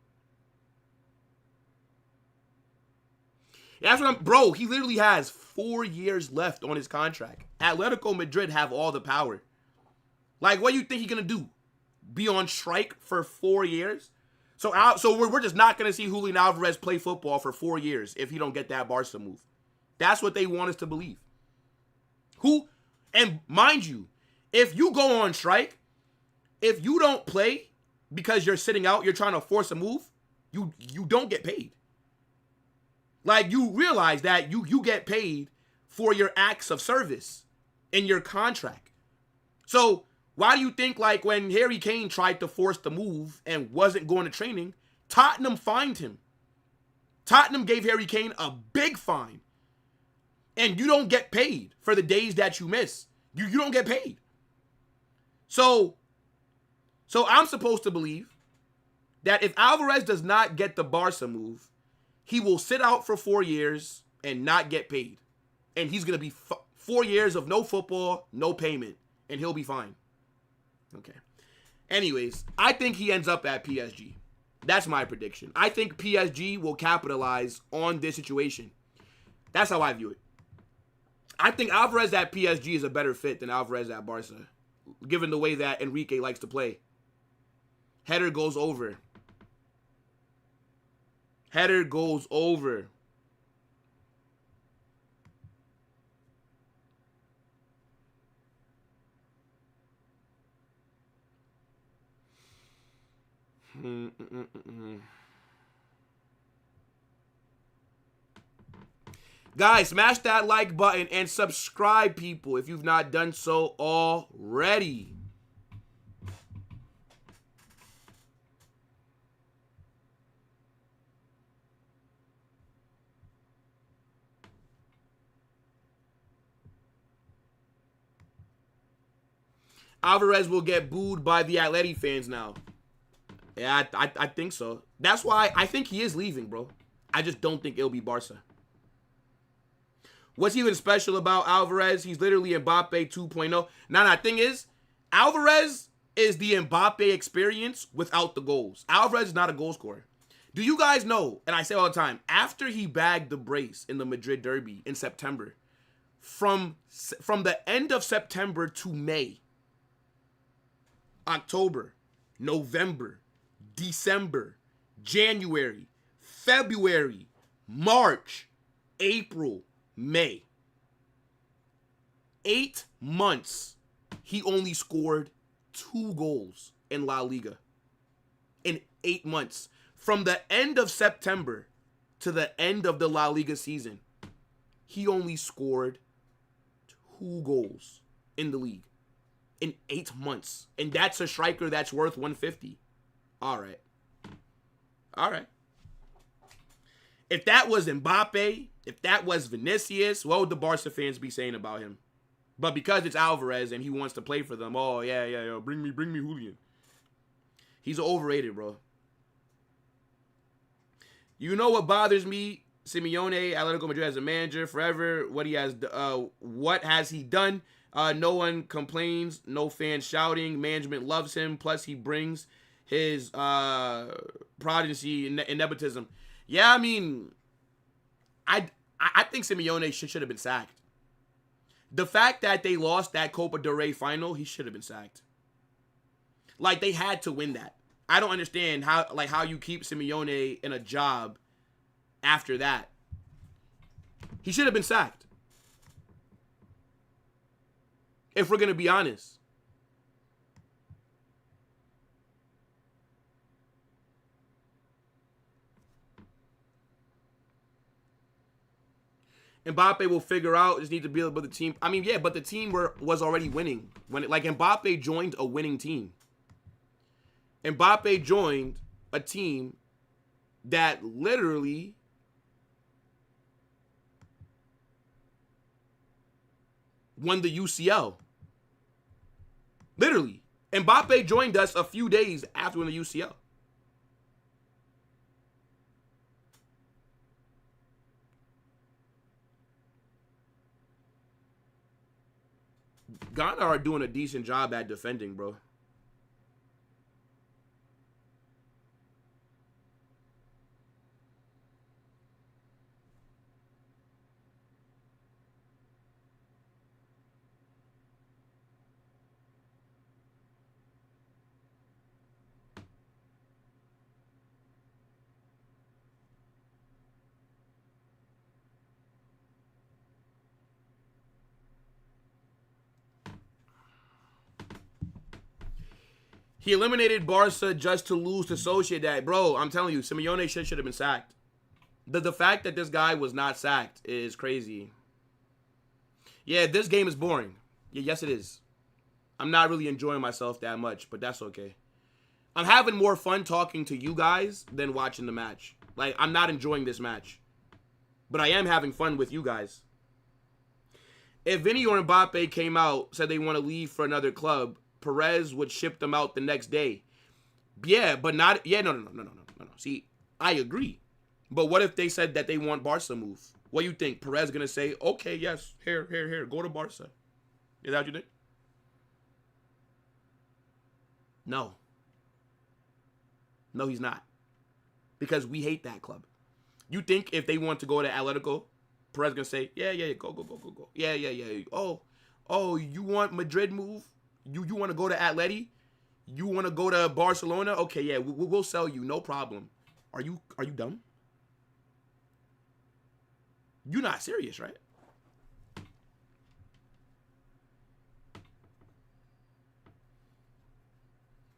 That's what bro, he literally has 4 years left on his contract. Atletico Madrid have all the power. Like, what do you think he's going to do? Be on strike for 4 years? So we're just not going to see Julian Alvarez play football for 4 years if he don't get that Barca move. That's what they want us to believe. And mind you, if you go on strike, if you don't play because you're sitting out, you're trying to force a move, you don't get paid. Like, you realize that you get paid for your acts of service in your contract. So why do you think, like, when Harry Kane tried to force the move and wasn't going to training, Tottenham fined him? Tottenham gave Harry Kane a big fine. And you don't get paid for the days that you miss. You don't get paid. So I'm supposed to believe that if Alvarez does not get the Barca move, he will sit out for 4 years and not get paid. And he's going to be 4 years of no football, no payment, and he'll be fine. Okay. Anyways, I think he ends up at PSG. That's my prediction. I think PSG will capitalize on this situation. That's how I view it. I think Alvarez at PSG is a better fit than Alvarez at Barca, given the way that Enrique likes to play. Header goes over. Header goes over. Guys, smash that like button and subscribe, people, if you've not done so already. Alvarez will get booed by the Atleti fans now. Yeah, I think so. That's why I think he is leaving, bro. I just don't think it'll be Barca. What's even special about Alvarez? He's literally Mbappe 2.0. Now, the thing is, Alvarez is the Mbappe experience without the goals. Alvarez is not a goal scorer. Do you guys know, and I say all the time, after he bagged the brace in the Madrid derby in September, from the end of September to May, October, November, December, January, February, March, April, May. 8 months, he only scored 2 goals in La Liga. In 8 months. From the end of September to the end of the La Liga season, he only scored 2 goals in the league in 8 months. And that's a striker that's worth 150. All right. If that was Mbappe, if that was Vinicius, what would the Barca fans be saying about him? But because it's Alvarez and he wants to play for them, oh, yeah, bring me Julian. He's overrated, bro. You know what bothers me? Simeone, Atletico Madrid as a manager forever. What has he done? No one complains. No fans shouting. Management loves him. Plus, he brings his prodigy and nepotism. Yeah, I mean, I think Simeone should have been sacked. The fact that they lost that Copa del Rey final, he should have been sacked. Like, they had to win that. I don't understand how you keep Simeone in a job after that. He should have been sacked. If we're going to be honest. Mbappe will figure out, just need to build with the team. I mean, yeah, but the team was already winning. Mbappe joined a winning team. Mbappe joined a team that literally won the UCL. Literally. Mbappe joined us a few days after winning the UCL. Ghana are doing a decent job at defending, bro. He eliminated Barca just to lose to Sociedad. Bro, I'm telling you, Simeone should have been sacked. The fact that this guy was not sacked is crazy. Yeah, this game is boring. Yeah, yes, it is. I'm not really enjoying myself that much, but that's okay. I'm having more fun talking to you guys than watching the match. Like, I'm not enjoying this match. But I am having fun with you guys. If Vinny or Mbappe came out, said they want to leave for another club, Perez would ship them out the next day. Yeah, but not... Yeah, no. See, I agree. But what if they said that they want Barca move? What do you think? Perez going to say, okay, yes, here, go to Barca. Is that what you think? No. No, he's not. Because we hate that club. You think if they want to go to Atletico, Perez going to say, yeah, go. Yeah. Oh, you want Madrid move? You want to go to Atleti? You want to go to Barcelona? Okay, yeah, we'll sell you, no problem. Are you dumb? You're not serious, right?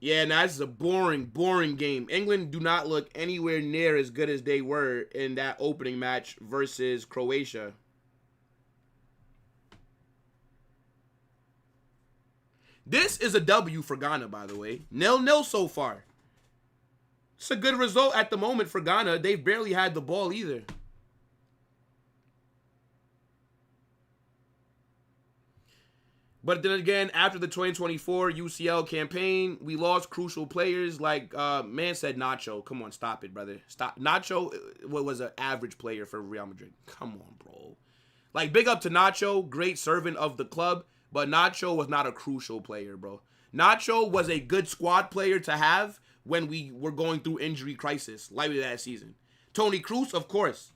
Yeah, now this is a boring game. England do not look anywhere near as good as they were in that opening match versus Croatia. This is a W for Ghana, by the way. 0-0 so far. It's a good result at the moment for Ghana. They've barely had the ball either. But then again, after the 2024 UCL campaign, we lost crucial players like, man said Nacho. Come on, stop it, brother. Stop. Nacho was an average player for Real Madrid. Come on, bro. Like, big up to Nacho, great servant of the club. But Nacho was not a crucial player, bro. Nacho was a good squad player to have when we were going through injury crisis, like that season. Toni Kroos, of course.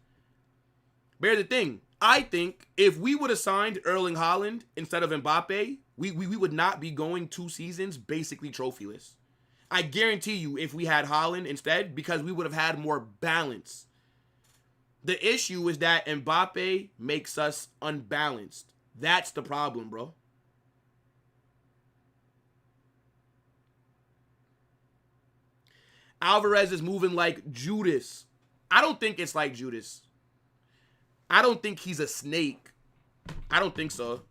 But here's the thing. I think if we would have signed Erling Haaland instead of Mbappe, we would not be going 2 seasons basically trophyless. I guarantee you if we had Haaland instead, because we would have had more balance. The issue is that Mbappe makes us unbalanced. That's the problem, bro. Alvarez is moving like Judas. I don't think it's like Judas. I don't think he's a snake. I don't think so.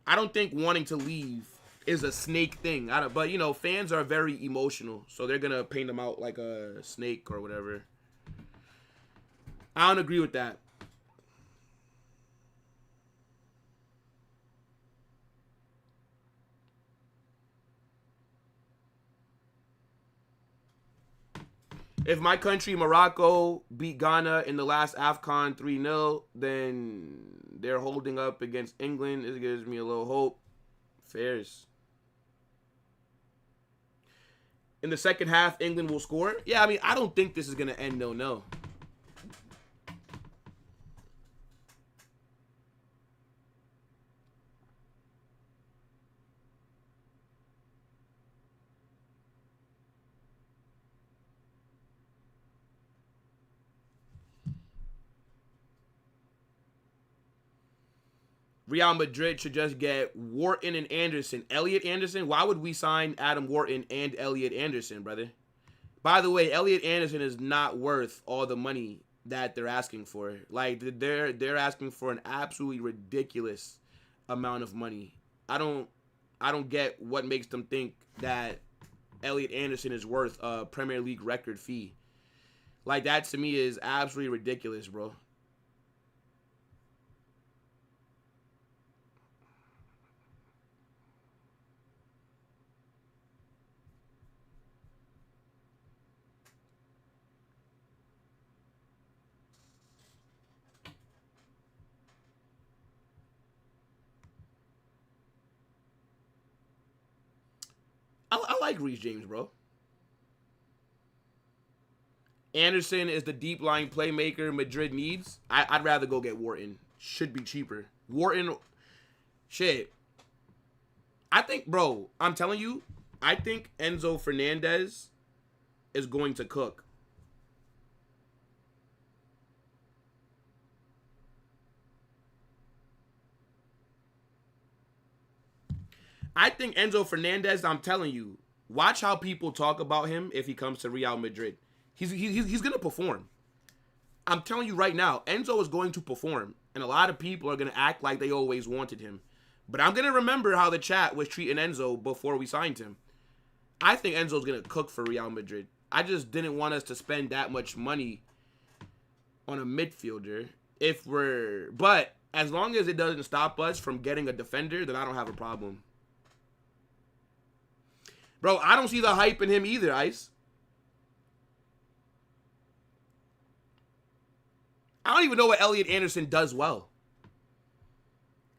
I don't think wanting to leave is a snake thing. But, you know, fans are very emotional, so they're going to paint him out like a snake or whatever. I don't agree with that. If my country, Morocco, beat Ghana in the last AFCON 3-0, then they're holding up against England. It gives me a little hope. Fairs. In the second half, England will score. Yeah, I mean, I don't think this is going to end 0-0. Real Madrid should just get Wharton and Anderson. Elliot Anderson? Why would we sign Adam Wharton and Elliot Anderson, brother? By the way, Elliot Anderson is not worth all the money that they're asking for. Like, they're asking for an absolutely ridiculous amount of money. I don't get what makes them think that Elliot Anderson is worth a Premier League record fee. Like, that to me is absolutely ridiculous, bro. I like Reece James, bro. Anderson is the deep line playmaker Madrid needs. I'd rather go get Wharton. Should be cheaper. Wharton, shit. I think, bro, I'm telling you, I think Enzo Fernandez is going to cook. I think Enzo Fernandez, I'm telling you, watch how people talk about him if he comes to Real Madrid. He's going to perform. I'm telling you right now, Enzo is going to perform. And a lot of people are going to act like they always wanted him. But I'm going to remember how the chat was treating Enzo before we signed him. I think Enzo's going to cook for Real Madrid. I just didn't want us to spend that much money on a midfielder. But as long as it doesn't stop us from getting a defender, then I don't have a problem. Bro, I don't see the hype in him either, Ice. I don't even know what Elliot Anderson does well.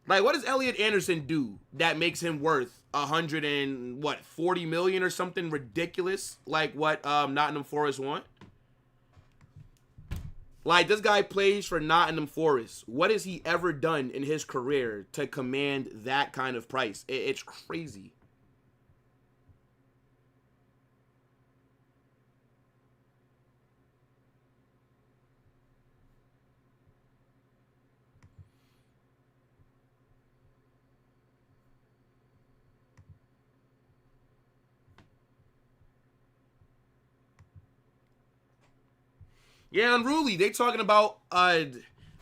Like, what does Elliot Anderson do that makes him worth 40 million or something ridiculous? Like what Nottingham Forest want? Like, this guy plays for Nottingham Forest. What has he ever done in his career to command that kind of price? It's crazy. Yeah, unruly. They talking about a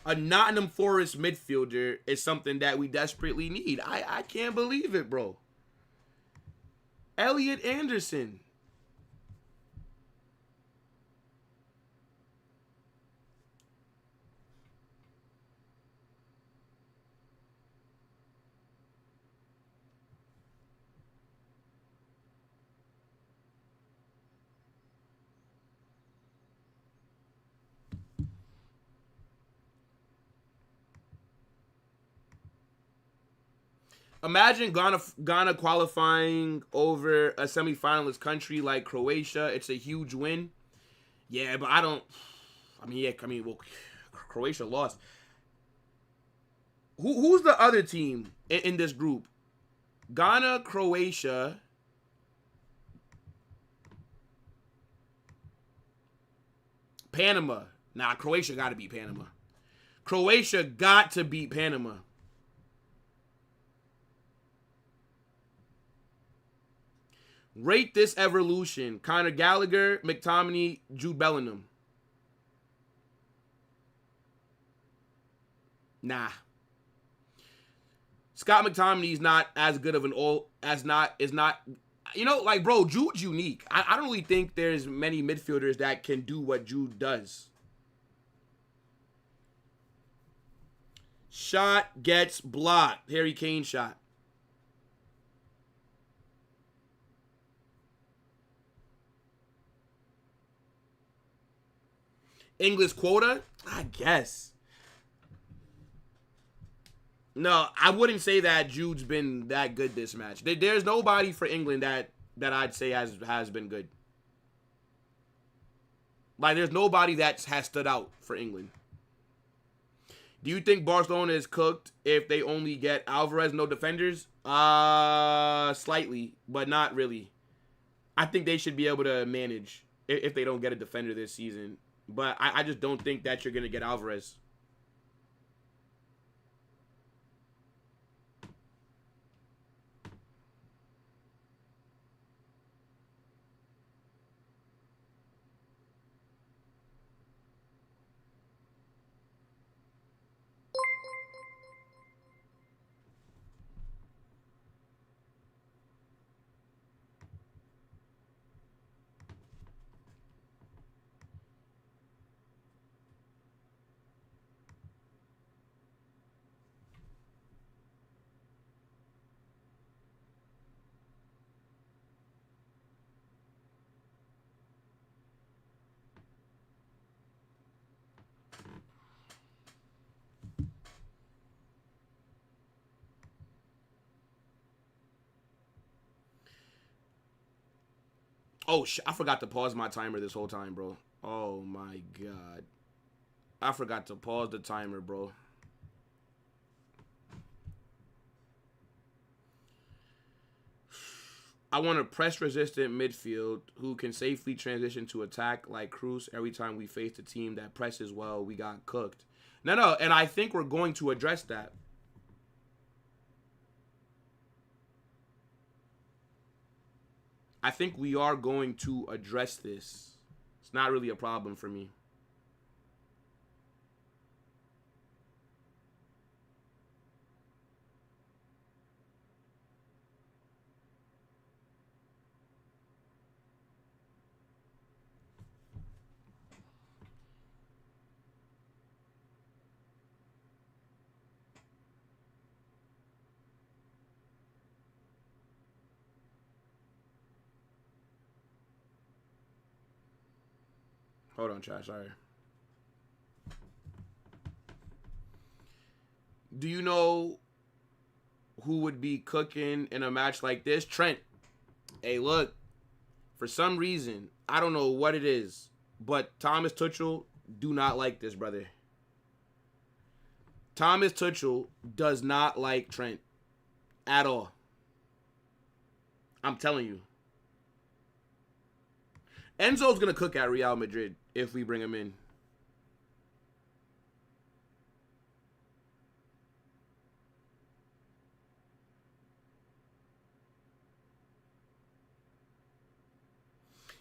Nottingham Forest midfielder is something that we desperately need. I can't believe it, bro. Elliot Anderson. Imagine Ghana qualifying over a semifinalist country like Croatia. It's a huge win. Yeah, but well, Croatia lost. Who's the other team in this group? Ghana, Croatia. Panama. Nah, Croatia got to beat Panama. Croatia got to beat Panama. Rate this evolution. Conor Gallagher, McTominay, Jude Bellingham. Nah. Scott McTominay is not as good of an like, bro, Jude's unique. I don't really think there's many midfielders that can do what Jude does. Shot gets blocked. Harry Kane shot. English quota? I guess. No, I wouldn't say that Jude's been that good this match. There's nobody for England that I'd say has been good. Like, there's nobody that has stood out for England. Do you think Barcelona is cooked if they only get Alvarez, no defenders? Slightly, but not really. I think they should be able to manage if they don't get a defender this season. But I just don't think that you're going to get Alvarez. Oh, I forgot to pause my timer this whole time, bro. Oh, my God. I forgot to pause the timer, bro. I want a press-resistant midfield who can safely transition to attack like Cruz. Every time we face a team that presses well, we got cooked. No, and I think we're going to address that. I think we are going to address this. It's not really a problem for me. Hold on, chat. Sorry. Do you know who would be cooking in a match like this? Trent. Hey, look. For some reason, I don't know what it is, but Thomas Tuchel do not like this, brother. Thomas Tuchel does not like Trent at all. I'm telling you. Enzo's going to cook at Real Madrid if we bring him in.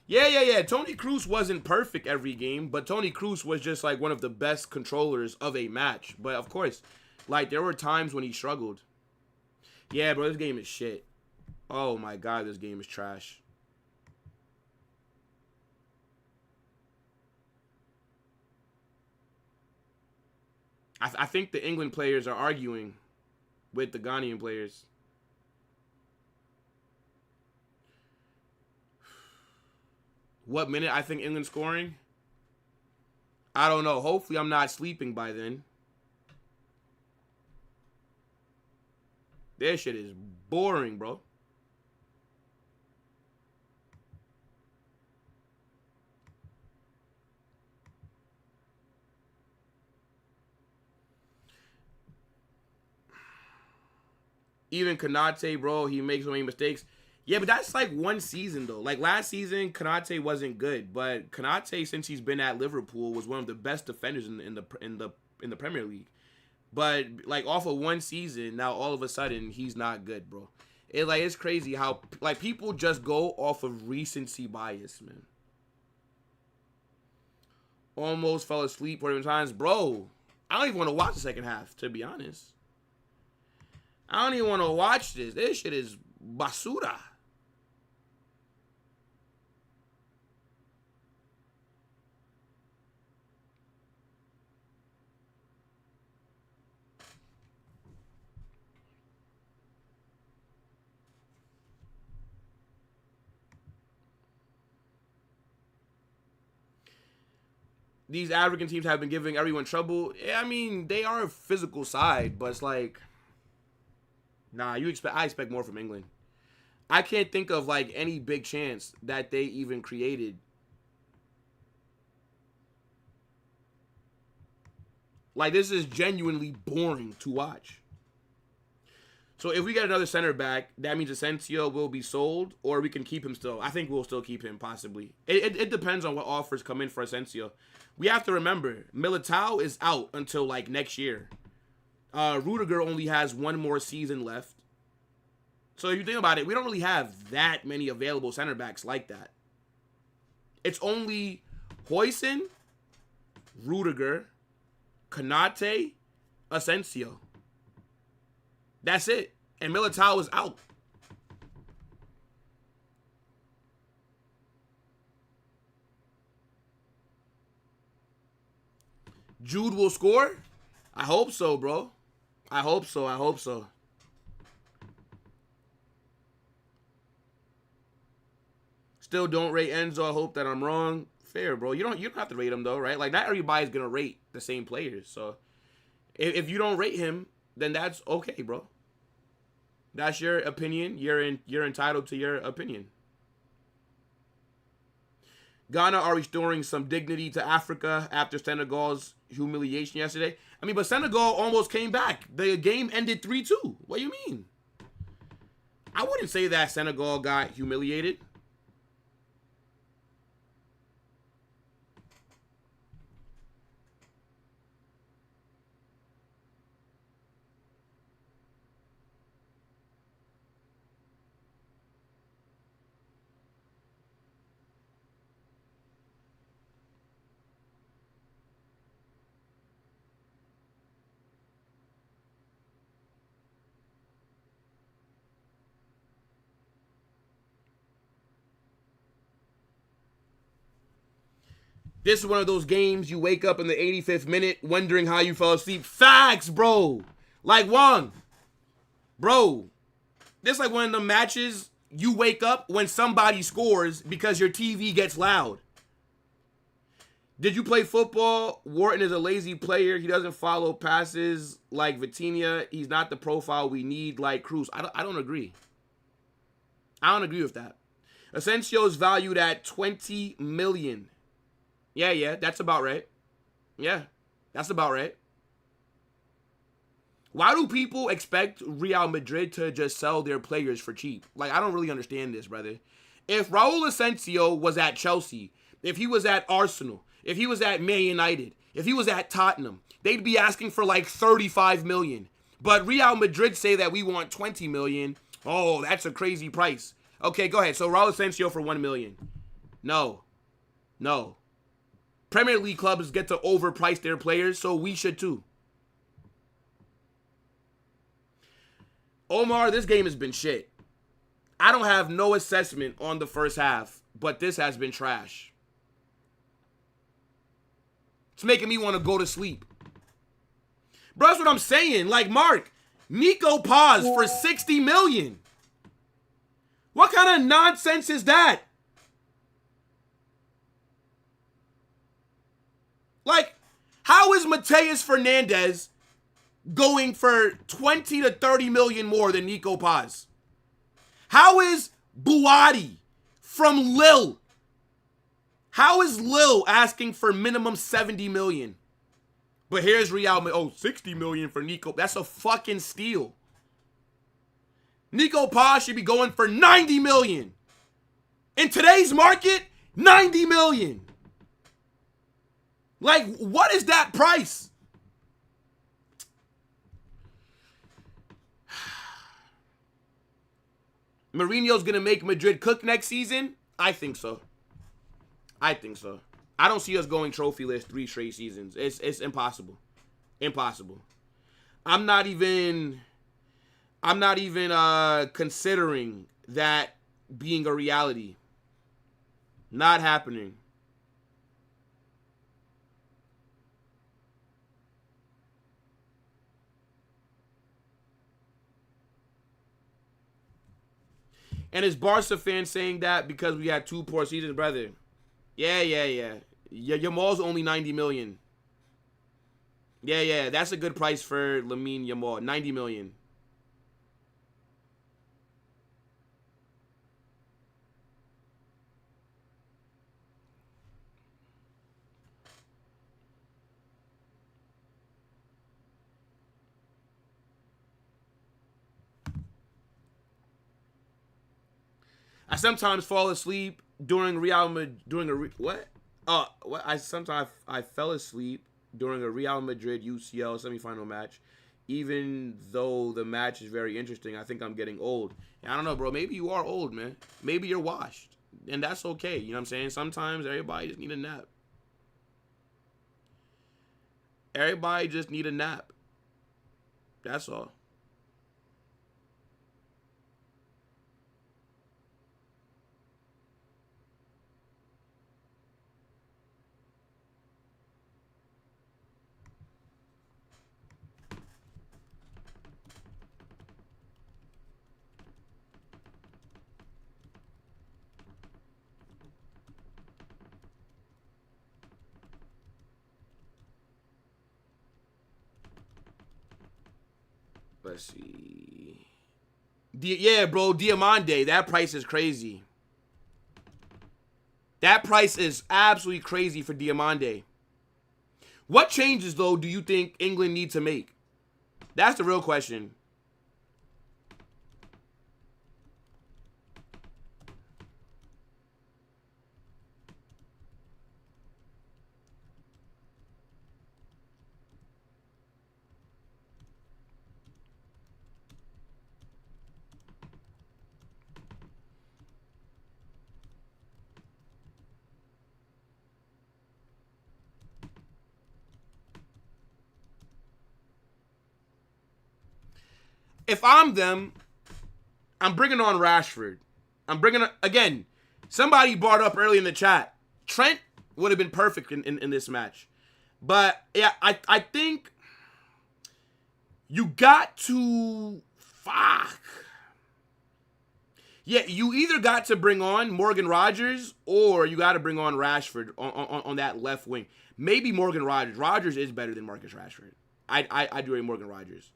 Yeah. Toni Kroos wasn't perfect every game, but Toni Kroos was just like one of the best controllers of a match. But of course, like, there were times when he struggled. Yeah, bro, this game is shit. Oh my God, this game is trash. I think the England players are arguing with the Ghanaian players. What minute I think England scoring? I don't know. Hopefully I'm not sleeping by then. This shit is boring, bro. Even Konate, bro, he makes so many mistakes. Yeah, but that's like one season though. Like last season, Konate wasn't good, but Konate, since he's been at Liverpool, was one of the best defenders in the Premier League. But like off of one season, now all of a sudden he's not good, bro. It's crazy how like people just go off of recency bias, man. Almost fell asleep 40 times, bro. I don't even want to watch the second half, to be honest. I don't even want to watch this. This shit is basura. These African teams have been giving everyone trouble. Yeah, I mean, they are a physical side, but it's like, nah, I expect more from England. I can't think of like any big chance that they even created. Like, this is genuinely boring to watch. So if we get another center back, that means Asensio will be sold, or we can keep him still. I think we'll still keep him, possibly. It depends on what offers come in for Asensio. We have to remember, Militao is out until, like, next year. Rudiger only has one more season left. So if you think about it, we don't really have that many available center backs like that. It's only Huijsen, Rudiger, Konate, Asensio. That's it. And Militao is out. Jude will score? I hope so, bro. I hope so. I hope so. Still don't rate Enzo. I hope that I'm wrong. Fair, bro. You don't have to rate him though, right? Like, not everybody's gonna rate the same players. So if you don't rate him, then that's okay, bro. That's your opinion. You're entitled to your opinion. Ghana are restoring some dignity to Africa after Senegal's humiliation yesterday. I mean, but Senegal almost came back. The game ended 3-2. What do you mean? I wouldn't say that Senegal got humiliated. This is one of those games you wake up in the 85th minute wondering how you fell asleep. Facts, bro. Like, Wong. Bro. This is like one of the matches you wake up when somebody scores because your TV gets loud. Did you play football? Wharton is a lazy player. He doesn't follow passes like Vitinha. He's not the profile we need like Cruz. I don't agree. I don't agree with that. Asensio is valued at $20 million. Yeah, that's about right. Yeah, that's about right. Why do people expect Real Madrid to just sell their players for cheap? Like, I don't really understand this, brother. If Raul Asensio was at Chelsea, if he was at Arsenal, if he was at Man United, if he was at Tottenham, they'd be asking for like $35 million. But Real Madrid say that we want $20 million. Oh, that's a crazy price. Okay, go ahead. So Raul Asensio for $1 million. No. Premier League clubs get to overprice their players, so we should too. Omar, this game has been shit. I don't have no assessment on the first half, but this has been trash. It's making me want to go to sleep. Bro, that's what I'm saying. Like, Mark, Nico Paz for $60 million. What kind of nonsense is that? Like, how is Mateus Fernandez going for 20 to 30 million more than Nico Paz? How is Buati from Lille? How is Lille asking for minimum 70 million? But here's Real, 60 million for Nico. That's a fucking steal. Nico Paz should be going for 90 million. In today's market, 90 million. Like, what is that price? Mourinho's going to make Madrid cook next season? I think so. I don't see us going trophyless 3 straight seasons. It's impossible. Impossible. I'm not even considering that being a reality. Not happening. And is Barca fans saying that because we had 2 poor seasons, brother? Yeah. Your mall's only 90 million. Yeah. That's a good price for Lamine Yamal. 90 million. I sometimes fall asleep during what? What? I fell asleep during a Real Madrid UCL semifinal match, even though the match is very interesting. I think I'm getting old. And I don't know, bro. Maybe you are old, man. Maybe you're washed, and that's okay. You know what I'm saying? Sometimes everybody just need a nap. Everybody just need a nap. That's all. Let's see. Yeah, bro, Diamande. That price is crazy. That price is absolutely crazy for Diamande. What changes, though, do you think England need to make? That's the real question. If I'm them, I'm bringing on Rashford. Again, somebody brought up early in the chat, Trent would have been perfect in this match. But, yeah, I think you got to... Fuck. Yeah, you either got to bring on Morgan Rogers or you got to bring on Rashford on that left wing. Maybe Morgan Rogers. Rogers is better than Marcus Rashford. I do rate Morgan Rogers.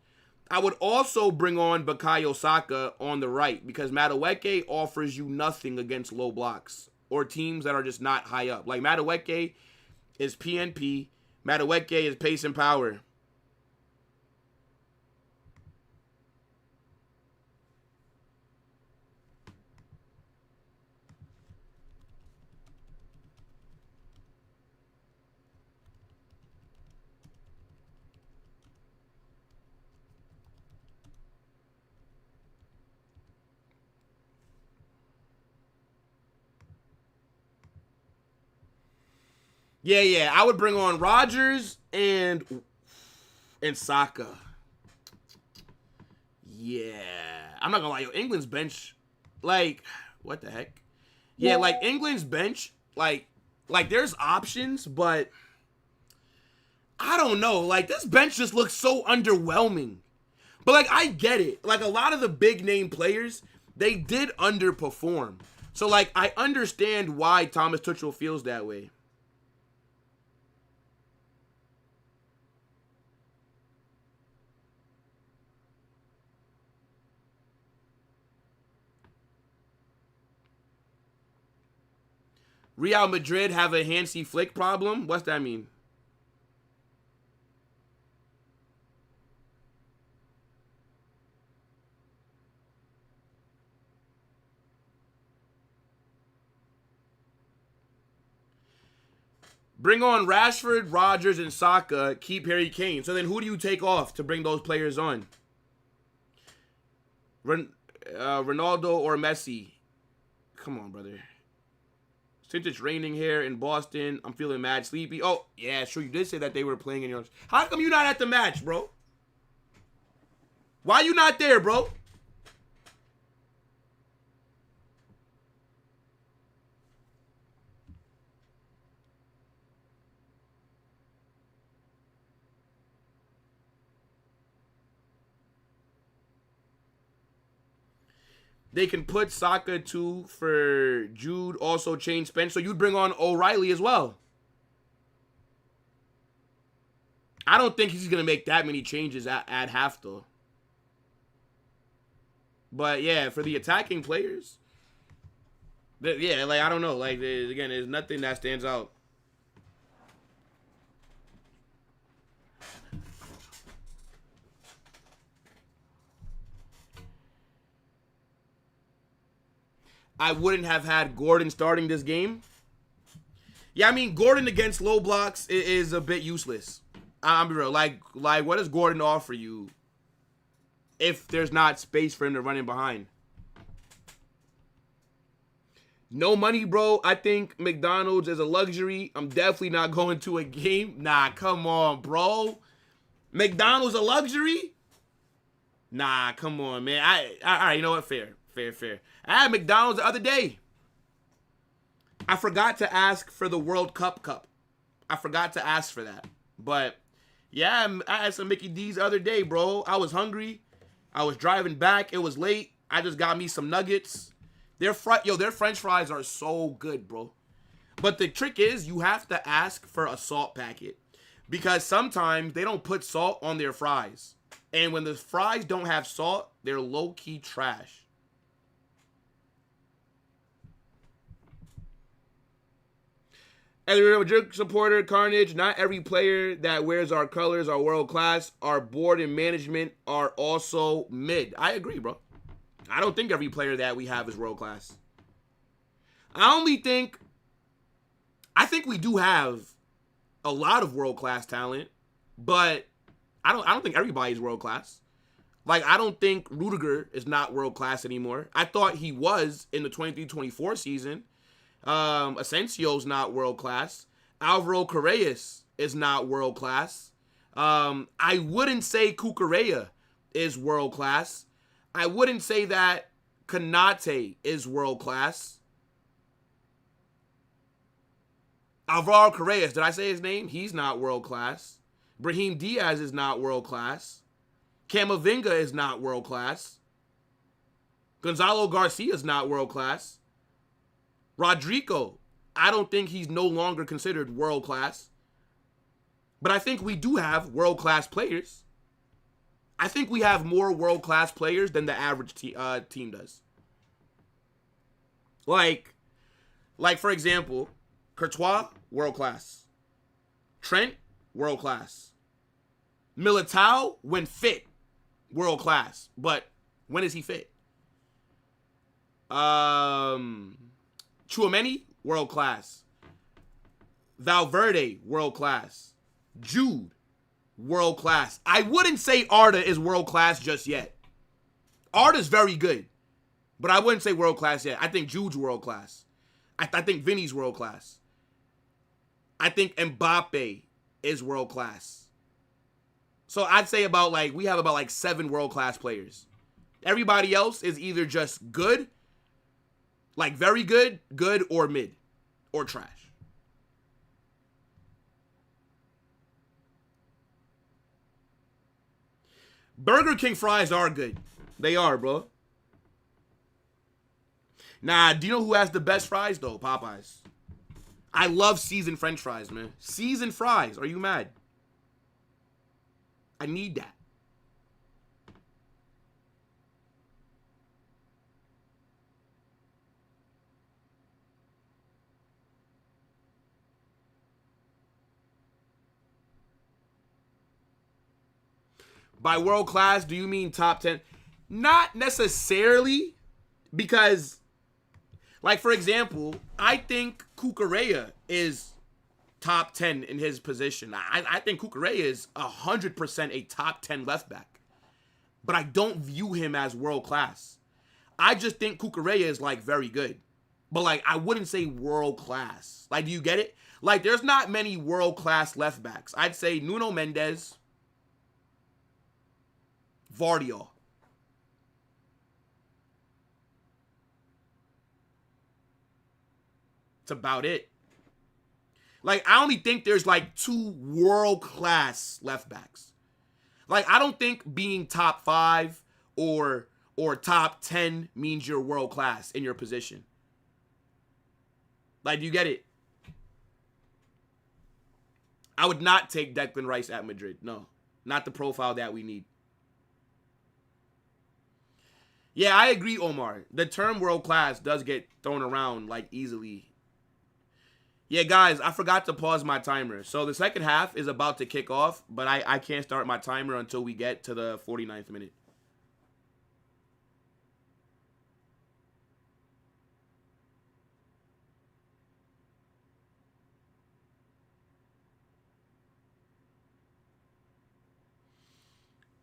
I would also bring on Bukayo Saka on the right because Madueke offers you nothing against low blocks or teams that are just not high up. Like Madueke is PNP. Madueke is pace and power. Yeah. I would bring on Rodgers and Saka. Yeah. I'm not gonna lie, England's bench, like, what the heck? Yeah, like England's bench, like there's options, but I don't know. Like, this bench just looks so underwhelming. But like, I get it. Like, a lot of the big name players, they did underperform. So like, I understand why Thomas Tuchel feels that way. Real Madrid have a Hansi Flick problem? What's that mean? Bring on Rashford, Rodgers, and Saka. Keep Harry Kane. So then who do you take off to bring those players on? Ronaldo or Messi? Come on, brother. Since it's raining here in Boston, I'm feeling mad sleepy. Oh, yeah, sure. You did say that they were playing in yours. How come you not at the match, bro? Why you not there, bro? They can put Saka too for Jude, also change Spence. So you'd bring on O'Reilly as well. I don't think he's going to make that many changes at half, though. But, yeah, for the attacking players, yeah, like, I don't know. Like, again, there's nothing that stands out. I wouldn't have had Gordon starting this game. Yeah, I mean, Gordon against low blocks is a bit useless. I'm be real. Like, what does Gordon offer you if there's not space for him to run in behind? No money, bro. I think McDonald's is a luxury. I'm definitely not going to a game. Nah, come on, bro. McDonald's a luxury? Nah, come on, man. All right, you know what? Fair. I had McDonald's the other day. I forgot to ask for the World Cup. I forgot to ask for that. But, yeah, I had some Mickey D's the other day, bro. I was hungry. I was driving back. It was late. I just got me some nuggets. Their French fries are so good, bro. But the trick is you have to ask for a salt packet. Because sometimes they don't put salt on their fries. And when the fries don't have salt, they're low-key trash. As a Madrid supporter, Carnage, not every player that wears our colors are world class. Our board and management are also mid. I agree, bro. I don't think every player that we have is world class. I think we do have a lot of world class talent, but I don't think everybody's world class. Like, I don't think Rudiger is not world class anymore. I thought he was in the 23-24 season. Asensio's not world class. Alvaro Correas is not world class. I wouldn't say Cucurella is world class. I wouldn't say that Konate is world class. Alvaro Correas, did I say his name? He's not world class. Brahim Diaz is not world class. Camavinga is not world class. Gonzalo Garcia is not world class. Rodrigo, I don't think he's no longer considered world class. But I think we do have world class players. I think we have more world class players than the average team does. Like for example, Courtois, world class. Trent, world class. Militao, when fit, world class. But when is he fit? Tchouaméni, world class. Valverde, world class. Jude, world class. I wouldn't say Arda is world class just yet. Arda's very good, but I wouldn't say world class yet. I think Jude's world class. I think Vinny's world class. I think Mbappe is world class. So I'd say we have about 7 world class players. Everybody else is either just good, like very good, good, or mid, or trash. Burger King fries are good. They are, bro. Nah, do you know who has the best fries, though? Popeyes. I love seasoned French fries, man. Seasoned fries. Are you mad? I need that. By world class, do you mean top 10? Not necessarily, because, like, for example, I think Cucurella is top 10 in his position. I think Cucurella is 100% a top 10 left back. But I don't view him as world class. I just think Cucurella is like very good. But like I wouldn't say world class. Like, do you get it? Like, there's not many world class left backs. I'd say Nuno Mendes, Vardiol. That's about it. Like, I only think there's like 2 world class left backs. Like, I don't think being top 5 or top 10 means you're world class in your position. Like, do you get it? I would not take Declan Rice at Madrid. No, not the profile that we need. Yeah, I agree, Omar. The term world class does get thrown around like easily. Yeah, guys, I forgot to pause my timer. So the second half is about to kick off, but I can't start my timer until we get to the 49th minute.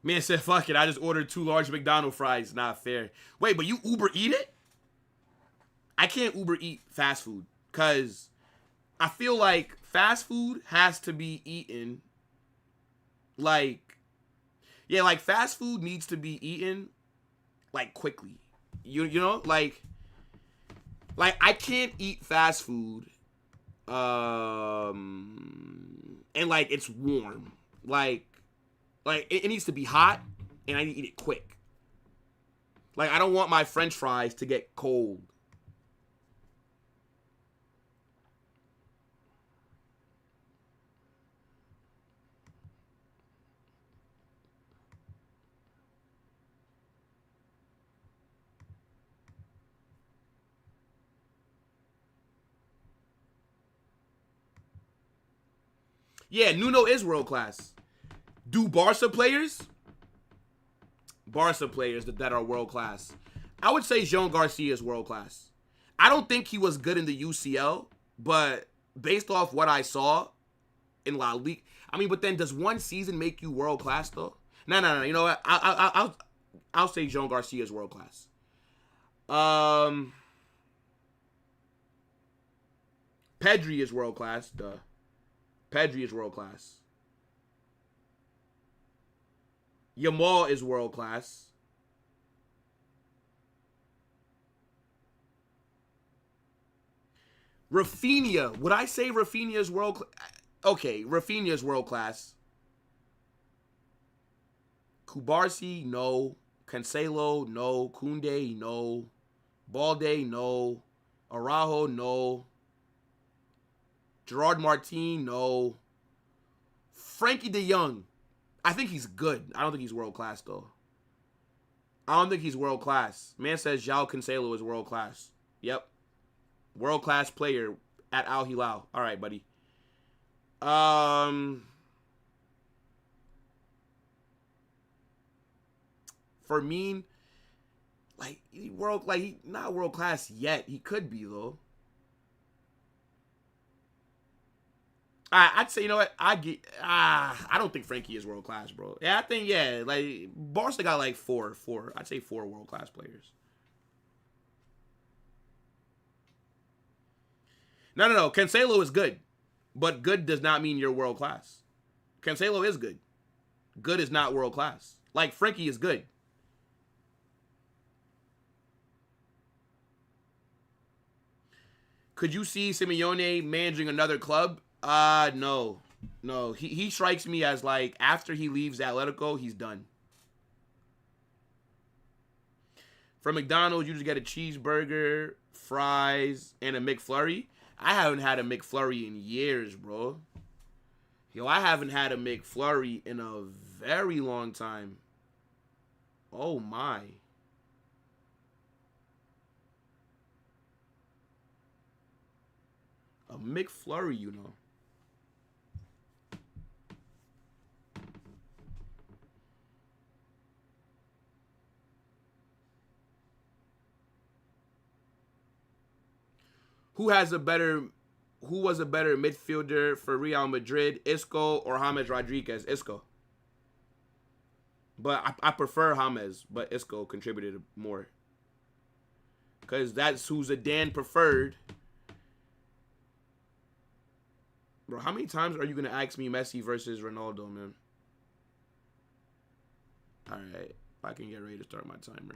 Man said, fuck it, I just ordered 2 large McDonald's fries. Not fair. Wait, but you Uber eat it? I can't Uber eat fast food because I feel like fast food has to be eaten like, yeah, like fast food needs to be eaten like quickly. You know, like I can't eat fast food and like it's warm. Like it needs to be hot and I need to eat it quick. Like I don't want my French fries to get cold. Yeah, Nuno is world class. Do Barca players that are world class? I would say Jean Garcia is world class. I don't think he was good in the UCL, but based off what I saw in La Liga, I mean, but then does one season make you world class though? No. You know what? I'll say Jean Garcia is world class. Pedri is world class. Duh. Pedri is world class. Yamal is world class. Rafinha. Would I say Rafinha is world class? Okay, Rafinha is world class. Kubarsi, no. Cancelo, no. Koundé, no. Balde, no. Araujo, no. Gerard Martin, no. Frankie de Jong. I think he's good. I don't think he's world class, though. I don't think he's world class. Man says João Cancelo is world class. Yep. World class player at Al Hilal. All right, buddy. Fermin, like he not world class yet. He could be though. I'd say, you know what? I don't think Frankie is world class, bro. Yeah, I think, yeah, like Barca got like four. I'd say 4 world class players. No. Cancelo is good, but good does not mean you're world class. Cancelo is good. Good is not world class. Like Frankie is good. Could you see Simeone managing another club? No. He strikes me as like after he leaves Atletico, he's done. From McDonald's, you just get a cheeseburger, fries, and a McFlurry. I haven't had a McFlurry in years, bro. Yo, I haven't had a McFlurry in a very long time. Oh my. A McFlurry, you know. Who was a better midfielder for Real Madrid, Isco or James Rodriguez? Isco. But I prefer James, but Isco contributed more. because that's who Zidane preferred. Bro, how many times are you going to ask me Messi versus Ronaldo, man? All right. I can get ready to start my timer.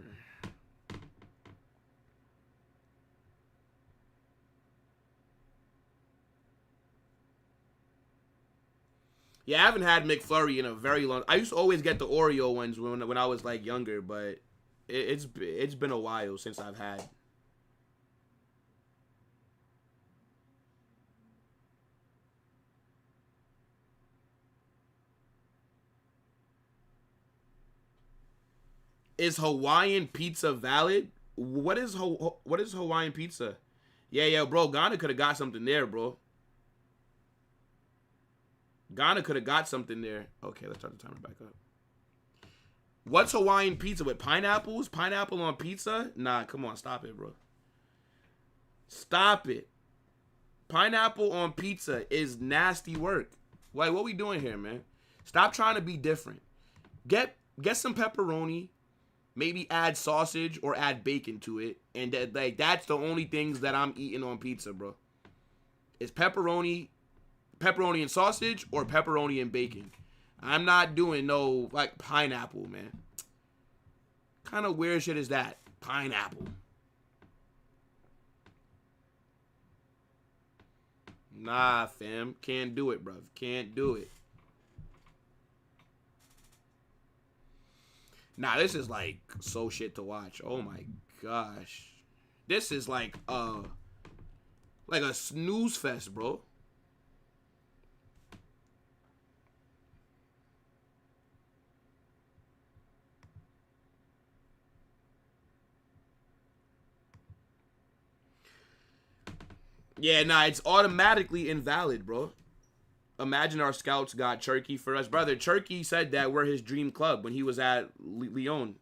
Yeah, I haven't had McFlurry in a very long. I used to always get the Oreo ones when I was like younger, but it's been a while since I've had. Is Hawaiian pizza valid? What is Hawaiian pizza? Yeah, bro. Ghana could have got something there, bro. Ghana could have got something there. Okay, let's start the timer back up. What's Hawaiian pizza with pineapples? Pineapple on pizza? Nah, come on, stop it, bro. Stop it. Pineapple on pizza is nasty work. Like, what we doing here, man? Stop trying to be different. Get some pepperoni. Maybe add sausage or add bacon to it, and that's the only things that I'm eating on pizza, bro. It's pepperoni and sausage, or pepperoni and bacon. I'm not doing no like pineapple, man. Kind of weird shit is that? Pineapple. Nah, fam, can't do it, bro. Can't do it. Nah, this is like so shit to watch. Oh my gosh. This is like a snooze fest, bro. Yeah, nah, it's automatically invalid, bro. Imagine our scouts got Cherky for us. Brother, Cherky said that we're his dream club when he was at Lyon.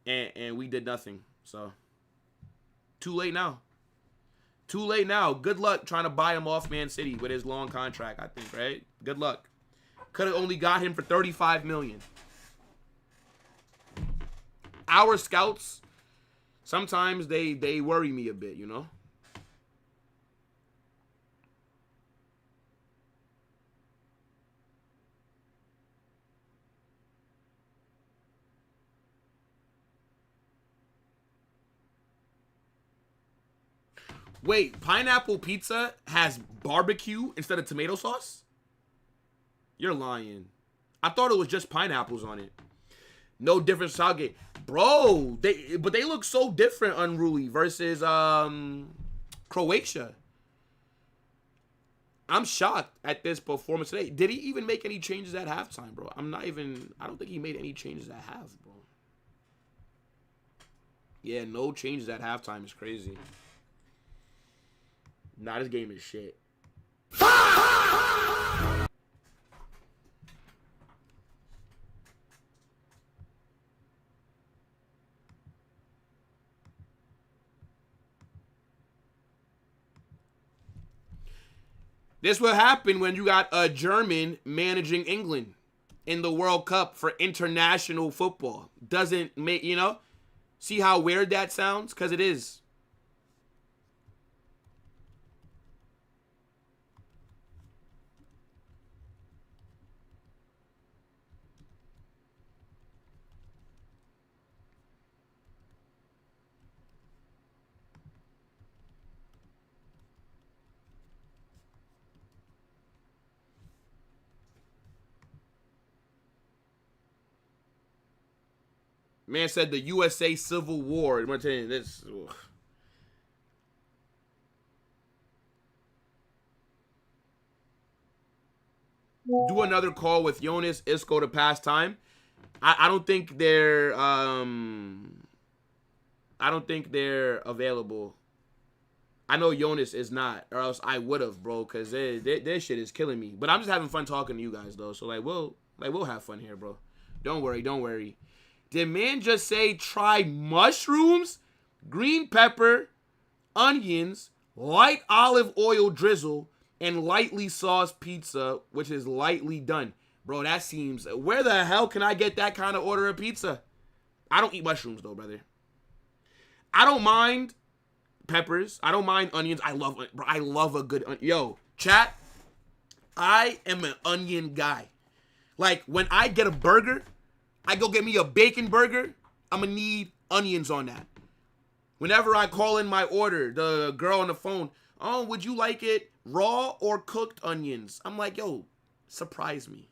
And we did nothing. So, too late now. Too late now. Good luck trying to buy him off Man City with his long contract, I think, right? Good luck. Could have only got him for $35 million. Our scouts, sometimes they worry me a bit, you know? Wait, pineapple pizza has barbecue instead of tomato sauce? You're lying. I thought it was just pineapples on it. No difference, Southgate. Bro, but they look so different, Unruly, versus Croatia. I'm shocked at this performance today. Did he even make any changes at halftime, bro? I don't think he made any changes at half, bro. Yeah, no changes at halftime is crazy. Nah, this game is shit. This will happen when you got a German managing England in the World Cup for international football. Doesn't make, see how weird that sounds? Because it is. Man said the USA Civil War. I'm going to tell you this. Ugh. Do another call with Jonas Isco to pass time. I don't think they're available. I know Jonas is not, or else I would have, bro, because their shit is killing me. But I'm just having fun talking to you guys though. So we'll have fun here, bro. Don't worry. Did man just say try mushrooms, green pepper, onions, light olive oil drizzle, and lightly sauced pizza, which is lightly done? Bro, that seems... Where the hell can I get that kind of order of pizza? I don't eat mushrooms, though, brother. I don't mind peppers. I don't mind onions. I love a good onion. Yo, chat, I am an onion guy. Like, when I get a burger, I go get me a bacon burger, I'm gonna need onions on that. Whenever I call in my order, the girl on the phone, oh, would you like it raw or cooked onions? I'm like, yo, surprise me.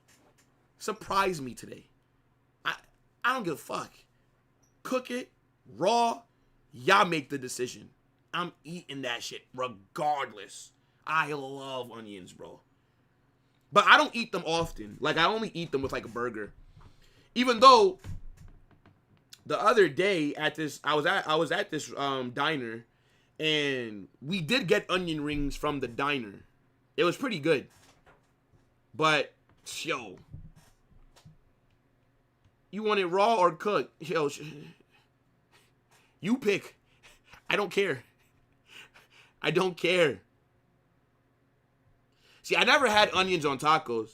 Surprise me today. I don't give a fuck. Cook it, raw, y'all make the decision. I'm eating that shit regardless. I love onions, bro. But I don't eat them often. Like, I only eat them with like a burger. Even though the other day I was at this diner, and we did get onion rings from the diner. It was pretty good. But yo, you want it raw or cooked? Yo, you pick. I don't care. I don't care. See, I never had onions on tacos.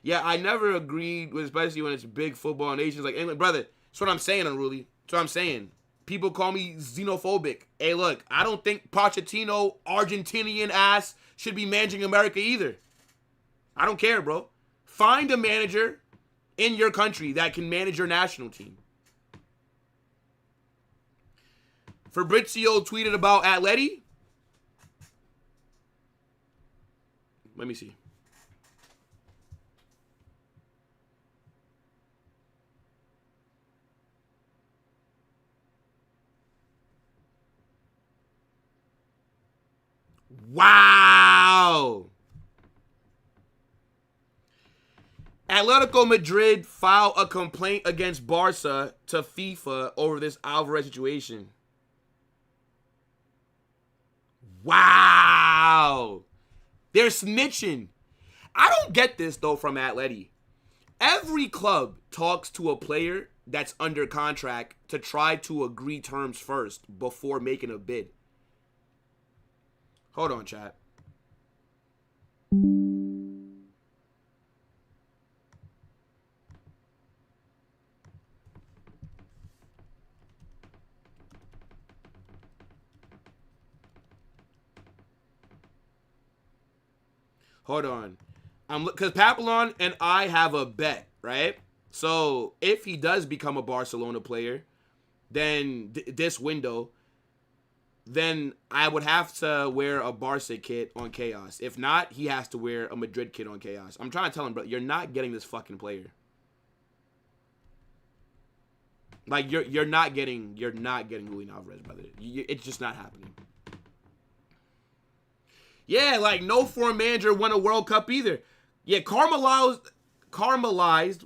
Yeah, I never agreed with, especially when it's big football nations like England. Brother, that's what I'm saying, Unruly. That's what I'm saying. People call me xenophobic. Hey, look, I don't think Pochettino, Argentinian ass, should be managing America either. I don't care, bro. Find a manager in your country that can manage your national team. Fabrizio tweeted about Atleti. Let me see. Wow. Atletico Madrid file a complaint against Barca to FIFA over this Alvarez situation. Wow. They're snitching. I don't get this, though, from Atleti. Every club talks to a player that's under contract to try to agree terms first before making a bid. Hold on, chat. Hold on. Because Papillon and I have a bet, right? So if he does become a Barcelona player, then this window, then I would have to wear a Barca kit on Chaos. If not, he has to wear a Madrid kit on Chaos. I'm trying to tell him, bro, you're not getting this fucking player. Like, you're not getting Julian Alvarez, brother. It's just not happening. Yeah, like, no foreign manager won a World Cup either. Yeah, caramelized,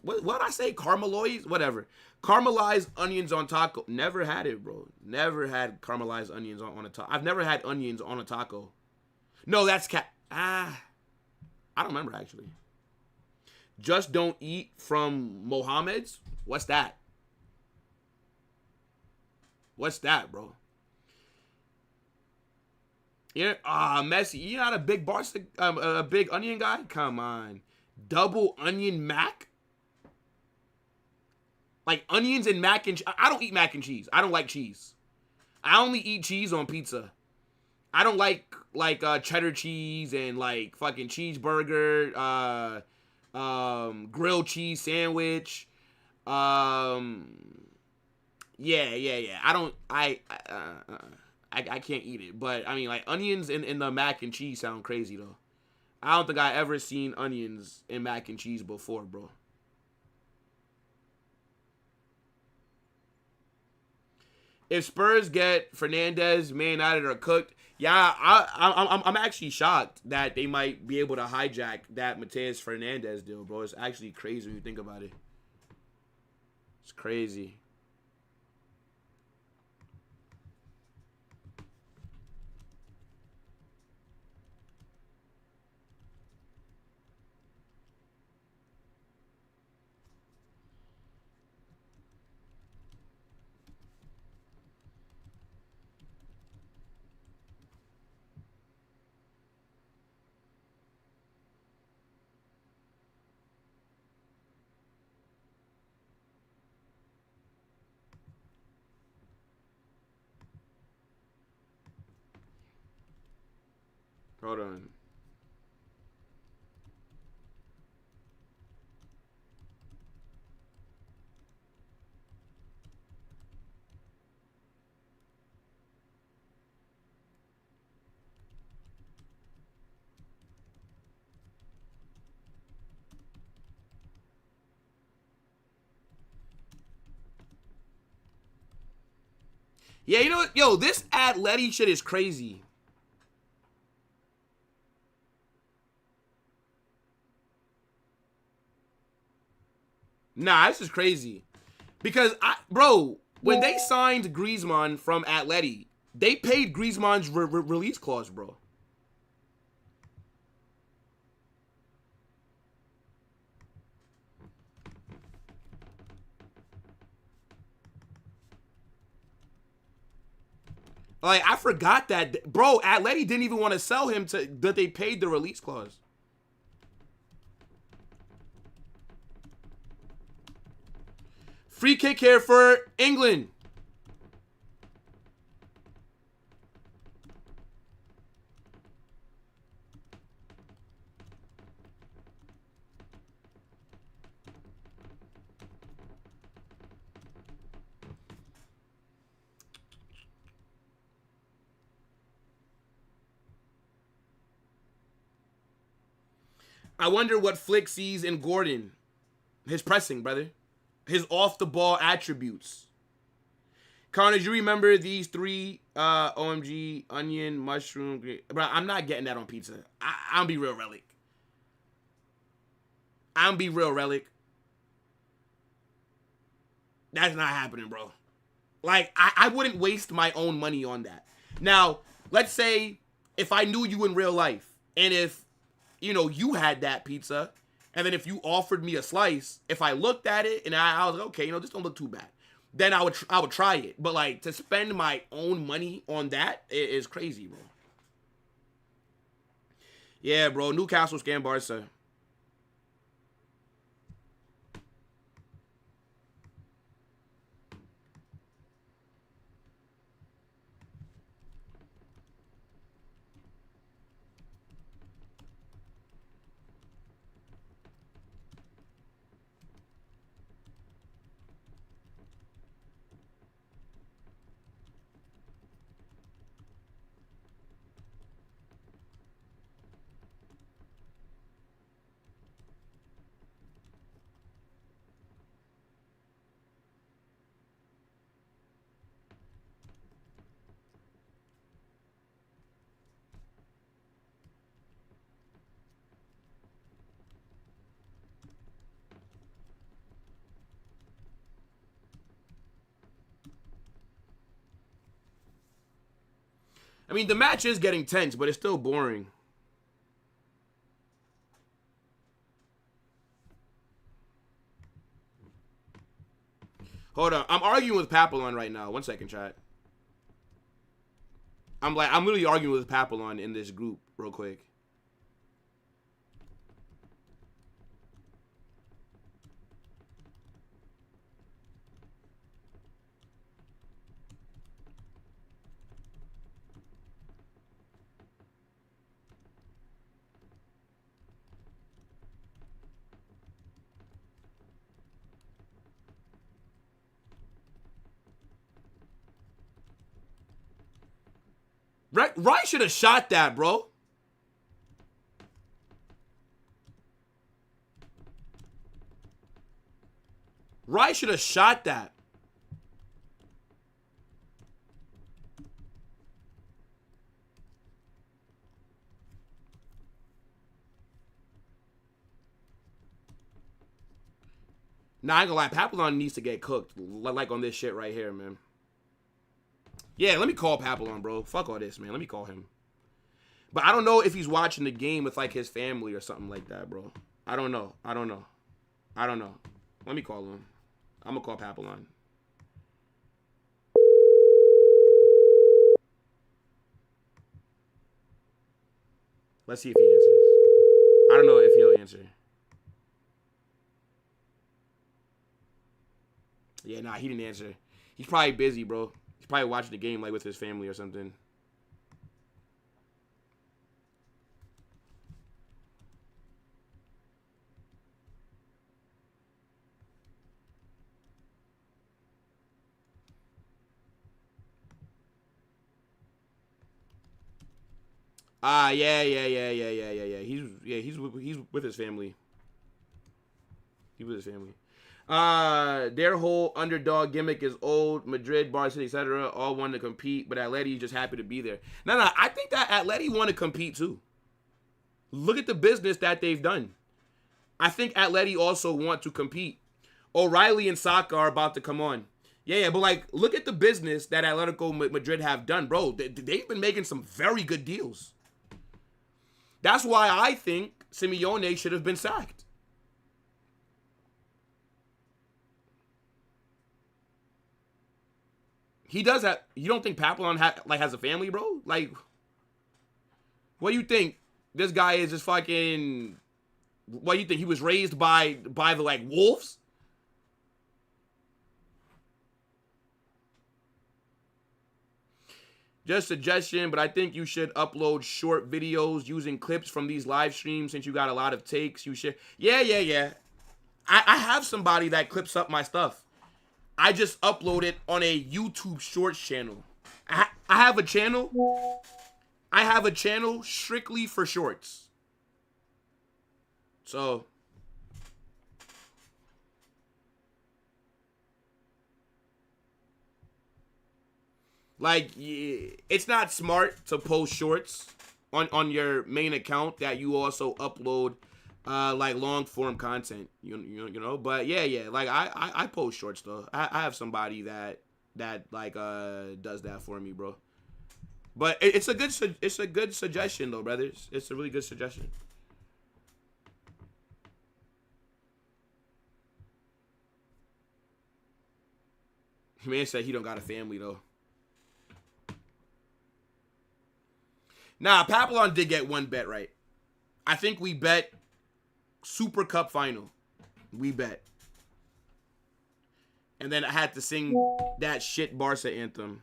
what did I say? Caramelized? Whatever. Caramelized onions on taco. Never had it, bro. Never had caramelized onions on a taco. I've never had onions on a taco. No, that's I don't remember, actually. Just don't eat from Mohammed's? What's that? What's that, bro? Yeah, Messi. You're not a big a big onion guy? Come on. Double onion mac? Like onions and mac and cheese. I don't eat mac and cheese. I don't like cheese. I only eat cheese on pizza. I don't like cheddar cheese and like fucking cheeseburger, grilled cheese sandwich. Yeah. I can't eat it. But I mean, like, onions in the mac and cheese sound crazy though. I don't think I ever seen onions in mac and cheese before, bro. If Spurs get Fernandez, Man United are cooked. Yeah, I'm actually shocked that they might be able to hijack that Mateus Fernandez deal, bro. It's actually crazy when you think about it. It's crazy. Hold on. Yeah, you know what? Yo, this Atleti shit is crazy. Nah, this is crazy. Because, bro, when they signed Griezmann from Atleti, they paid Griezmann's release clause, bro. Like, I forgot that. Bro, Atleti didn't even want to sell him that they paid the release clause. Free kick here for England. I wonder what Flick sees in Gordon. His pressing, brother. His off-the-ball attributes. Carnage, you remember these three? OMG, onion, mushroom. Bro, I'm not getting that on pizza. I'm be real, Relic. I'm be real, Relic. That's not happening, bro. Like, I wouldn't waste my own money on that. Now, let's say if I knew you in real life, and if, you know, you had that pizza, and then if you offered me a slice, if I looked at it and I was like, okay, you know, this don't look too bad, then I would try it. But like, to spend my own money on that is crazy, bro. Yeah, bro. Newcastle scam Barca. I mean, the match is getting tense, but it's still boring. Hold on. I'm arguing with Papillon right now. 1 second, chat. I'm literally arguing with Papillon in this group real quick. Rice should have shot that, bro. Rice should have shot that. Nah, I ain't gonna lie. Papillon needs to get cooked. Like on this shit right here, man. Yeah, let me call Papillon, bro. Fuck all this, man. Let me call him. But I don't know if he's watching the game with, like, his family or something like that, bro. I don't know. I don't know. I don't know. Let me call him. I'm gonna call Papillon. Let's see if he answers. I don't know if he'll answer. Yeah, nah, he didn't answer. He's probably busy, bro. He's probably watching the game, like, with his family or something. Yeah. He's with his family. He's with his family. Their whole underdog gimmick is old. Madrid, Barcelona, etc. all want to compete, but Atleti just happy to be there. No. I think that Atleti want to compete too. Look at the business that they've done. I think Atleti also want to compete. O'Reilly and Saka are about to come on. Yeah, but like, look at the business that Atletico Madrid have done, bro. They've been making some very good deals. That's why I think Simeone should have been sacked. He does have. You don't think Papillon has a family, bro? Like, what do you think? This guy is just fucking. What do you think? He was raised by the like wolves? Just suggestion, but I think you should upload short videos using clips from these live streams since you got a lot of takes. You should. Yeah. I have somebody that clips up my stuff. I just upload it on a YouTube Shorts channel. I have a channel. I have a channel strictly for shorts. So, like, it's not smart to post shorts on your main account that you also upload like long form content, you know. But yeah. Like I post shorts though. I have somebody that like does that for me, bro. But it's a good suggestion though, brothers. It's a really good suggestion. Man said he don't got a family though. Nah, Papillon did get one bet right. I think we bet Super Cup final. We bet. And then I had to sing that shit Barca anthem.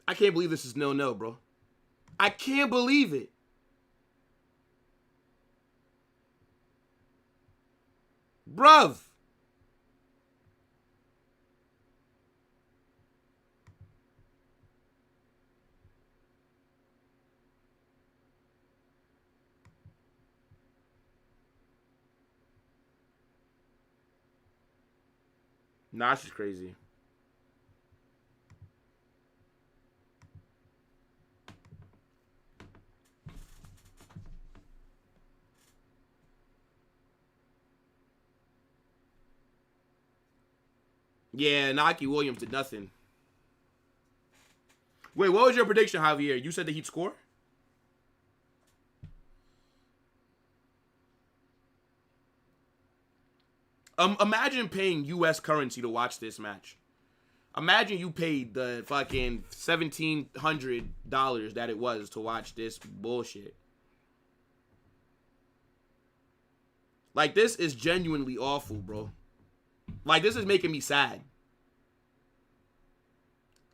I can't believe this is 0-0, bro. I can't believe it. Bruv. Nah, she's crazy. Yeah, Naki Williams did nothing. Wait, what was your prediction, Javier? You said that he'd score? Imagine paying U.S. currency to watch this match. Imagine you paid the fucking $1,700 that it was to watch this bullshit. Like, this is genuinely awful, bro. Like, this is making me sad.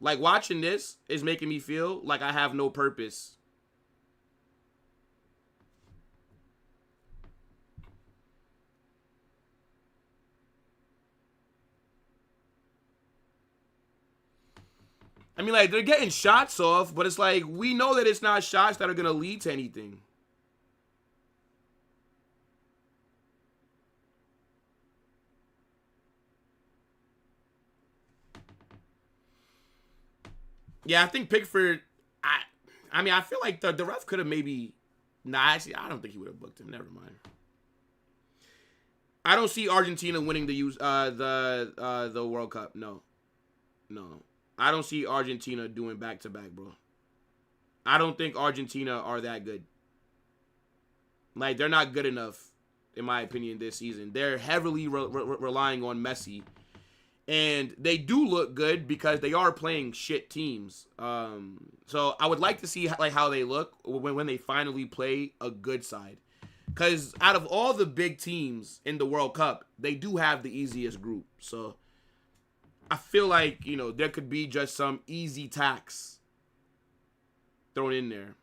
Like, watching this is making me feel like I have no purpose. I mean, like, they're getting shots off, but it's like, we know that it's not shots that are going to lead to anything. Yeah, I think Pickford, I mean, I feel like the ref could have maybe, actually, I don't think he would have booked him. Never mind. I don't see Argentina winning the World Cup. No. I don't see Argentina doing back-to-back, bro. I don't think Argentina are that good. Like, they're not good enough, in my opinion, this season. They're heavily relying on Messi. And they do look good because they are playing shit teams. So I would like to see like how they look when they finally play a good side. Because out of all the big teams in the World Cup, they do have the easiest group. So I feel like, you know, there could be just some easy tax thrown in there.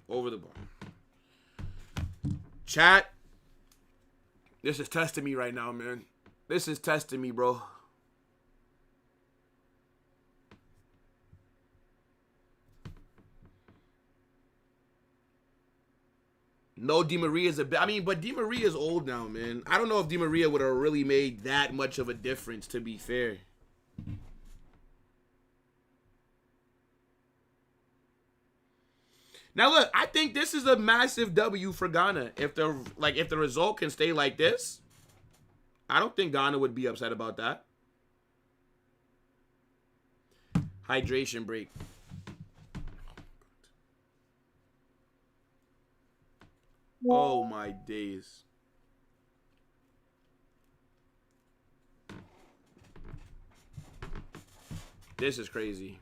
Over the bar. Chat. This is testing me right now, man. This is testing me, bro. No, Di Maria's but Di Maria's old now, man. I don't know if Di Maria would have really made that much of a difference, to be fair. Now look, I think this is a massive W for Ghana. If the result can stay like this, I don't think Ghana would be upset about that. Hydration break. Oh my days. This is crazy.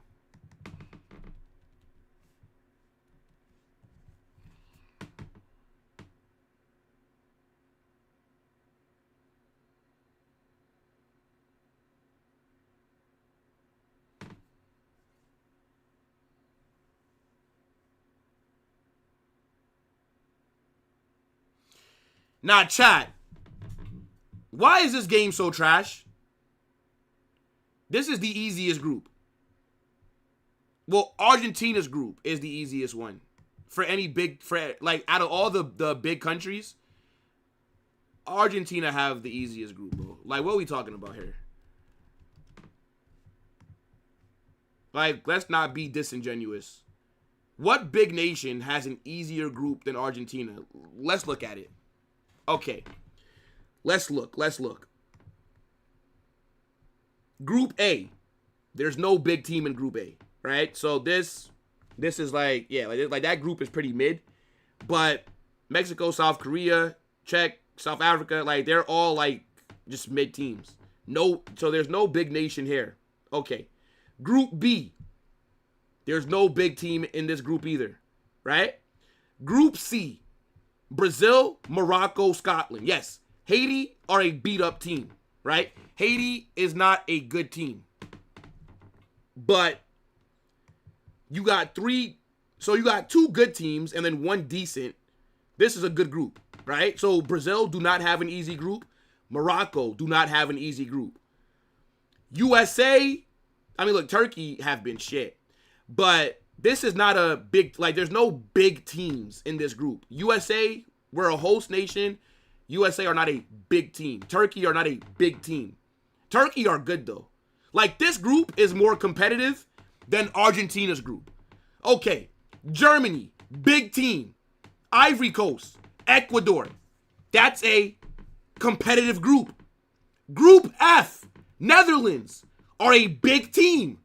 Nah, chat. Why is this game so trash? This is the easiest group. Well, Argentina's group is the easiest one. For any big, out of all the big countries, Argentina have the easiest group, bro. Like, what are we talking about here? Like, let's not be disingenuous. What big nation has an easier group than Argentina? Let's look at it. Okay. Let's look. Group A. There's no big team in Group A, right? So this is like, yeah, like that group is pretty mid. But Mexico, South Korea, Czech, South Africa, like they're all like just mid teams. So there's no big nation here. Okay. Group B. There's no big team in this group either, right? Group C. Brazil, Morocco, Scotland. Yes, Haiti are a beat-up team, right? Haiti is not a good team. But you got you got two good teams and then one decent. This is a good group, right? So Brazil do not have an easy group. Morocco do not have an easy group. USA, look, Turkey have been shit. But this is not a big, there's no big teams in this group. USA, we're a host nation. USA are not a big team. Turkey are not a big team. Turkey are good, though. This group is more competitive than Argentina's group. Okay, Germany, big team. Ivory Coast, Ecuador. That's a competitive group. Group F, Netherlands, are a big team.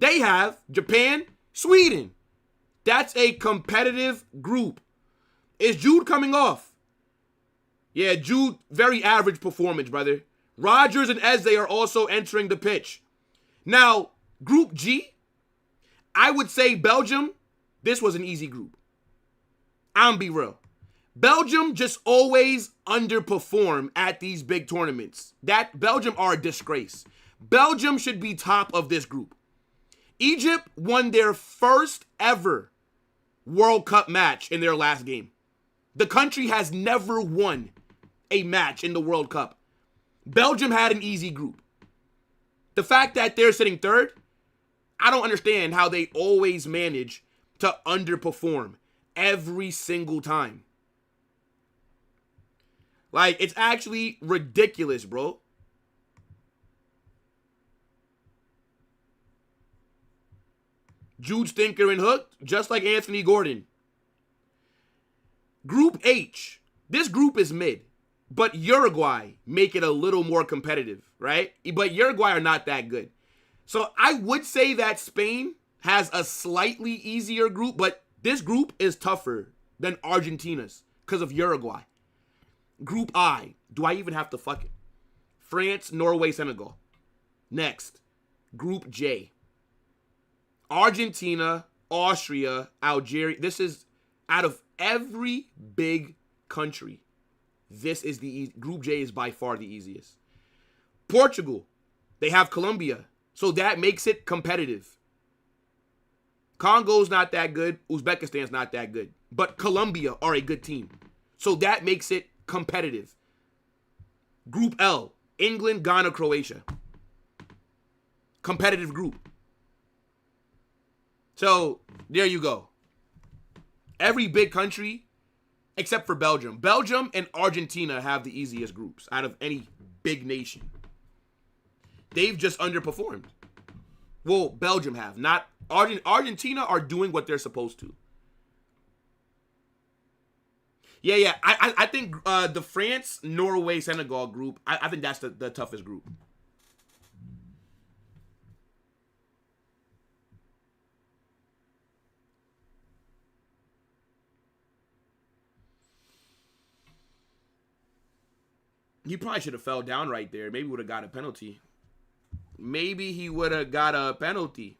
They have Japan, Sweden. That's a competitive group. Is Jude coming off? Yeah, Jude, very average performance, brother. Rodgers and Eze are also entering the pitch. Now, Group G, I would say Belgium, this was an easy group. I'm be real. Belgium just always underperform at these big tournaments. Belgium are a disgrace. Belgium should be top of this group. Egypt won their first ever World Cup match in their last game. The country has never won a match in the World Cup. Belgium had an easy group. The fact that they're sitting third, I don't understand how they always manage to underperform every single time. It's actually ridiculous, bro. Jude Stinker and Hook, just like Anthony Gordon. Group H. This group is mid, but Uruguay make it a little more competitive, right? But Uruguay are not that good. So I would say that Spain has a slightly easier group, but this group is tougher than Argentina's because of Uruguay. Group I. Do I even have to fuck it? France, Norway, Senegal. Next. Group J. Argentina, Austria, Algeria. This is out of every big country. This is Group J is by far the easiest. Portugal. They have Colombia. So that makes it competitive. Congo's not that good. Uzbekistan's not that good. But Colombia are a good team. So that makes it competitive. Group L. England, Ghana, Croatia. Competitive group. So there you go. Every big country, except for Belgium. Belgium and Argentina have the easiest groups out of any big nation. They've just underperformed. Well, Belgium have. Not Argentina are doing what they're supposed to. Yeah. I think the France, Norway, Senegal group, I think that's the toughest group. He probably should have fell down right there. Maybe would have got a penalty. Maybe he would have got a penalty.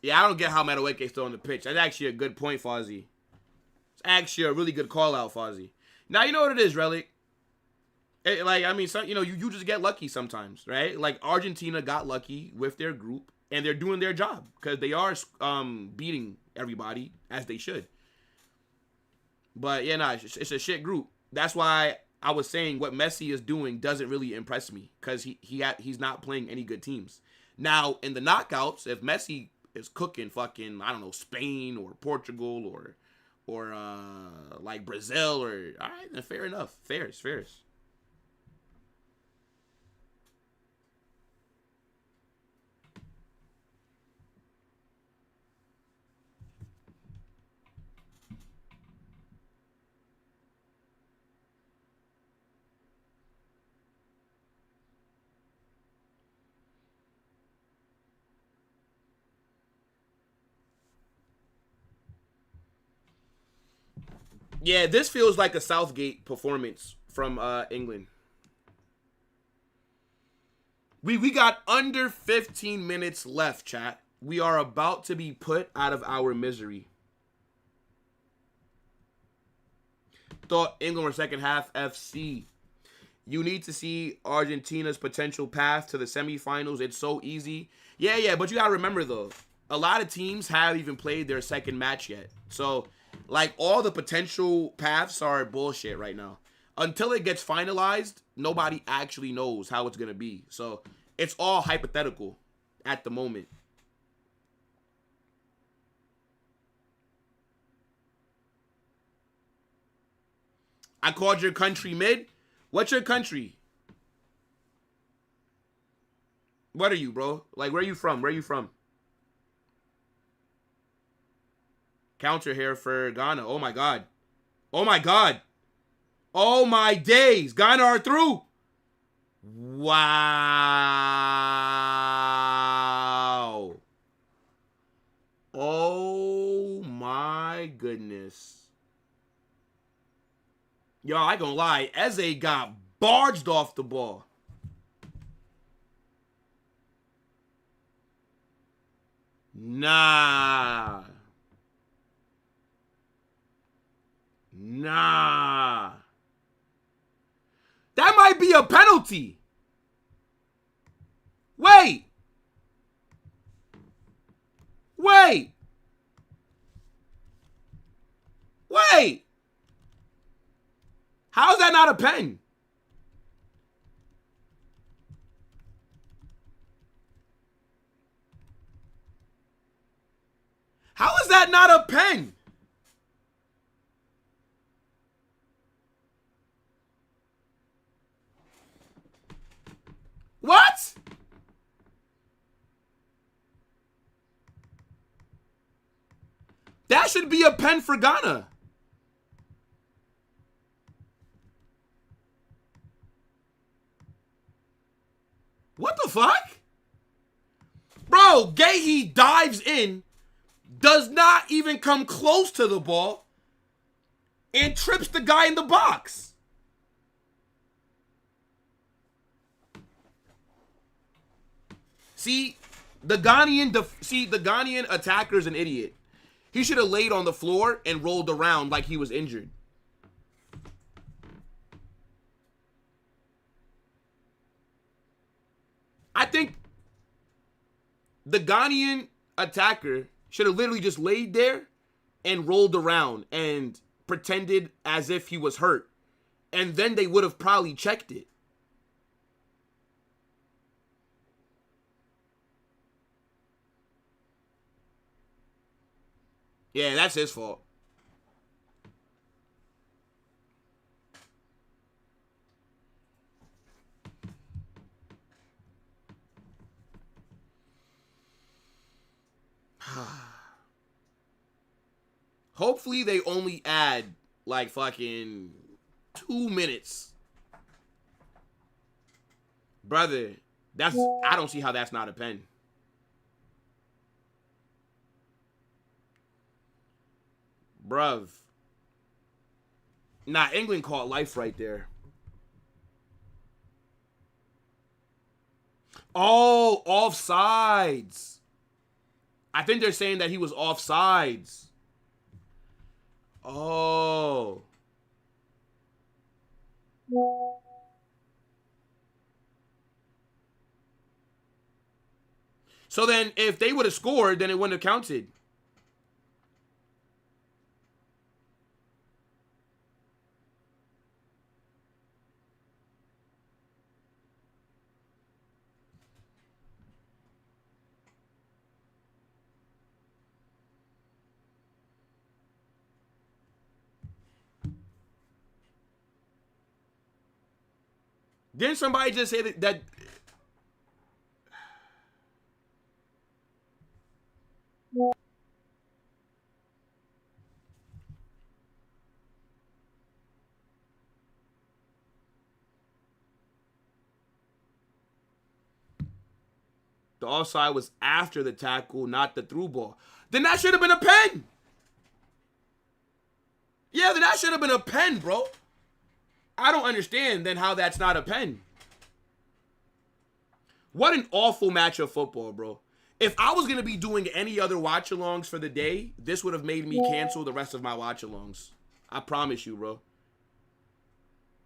Yeah, I don't get how Madueke's still on the pitch. That's actually a good point, Fozzie. It's actually a really good call out, Fozzie. Now, you know what it is, Relic? You just get lucky sometimes, right? Like, Argentina got lucky with their group, and they're doing their job because they are beating everybody, as they should. But, yeah, it's a shit group. That's why I was saying what Messi is doing doesn't really impress me because he's not playing any good teams. Now, in the knockouts, if Messi is cooking fucking, I don't know, Spain or Portugal or like Brazil or, all right, then fair enough. Fairs. Yeah, this feels like a Southgate performance from England. We got under 15 minutes left, chat. We are about to be put out of our misery. Thought England were second half FC. You need to see Argentina's potential path to the semifinals. It's so easy. Yeah, but you got to remember, though, a lot of teams haven't even played their second match yet. So, like, all the potential paths are bullshit right now. Until it gets finalized, nobody actually knows how it's going to be. So, it's all hypothetical at the moment. I called your country mid? What's your country? What are you, bro? Like, where are you from? Counter here for Ghana. Oh, my God. Oh my days. Ghana are through. Wow. Oh, my goodness. Yo, I ain't gonna lie. Eze got barged off the ball. Nah. That might be a penalty. Wait. How is that not a pen? that not a pen? What? That should be a pen for Ghana. What the fuck? Bro, Gahey dives in, does not even come close to the ball, and trips the guy in the box. See, the Ghanaian attacker's an idiot. He should have laid on the floor and rolled around like he was injured. I think the Ghanaian attacker should have literally just laid there and rolled around and pretended as if he was hurt. And then they would have probably checked it. Yeah, that's his fault. Hopefully they only add like fucking 2 minutes. Brother, I don't see how that's not a pen. Bruv. Nah, England caught life right there. Oh, offsides. I think they're saying that he was offsides. Oh. So then if they would have scored, then it wouldn't have counted. Didn't somebody just say that the offside was after the tackle, not the through ball? Then that should have been a pen. Yeah, then that should have been a pen, bro. I don't understand then how that's not a pen. What an awful match of football, bro. If I was going to be doing any other watch-alongs for the day, this would have made me cancel the rest of my watch-alongs. I promise you, bro.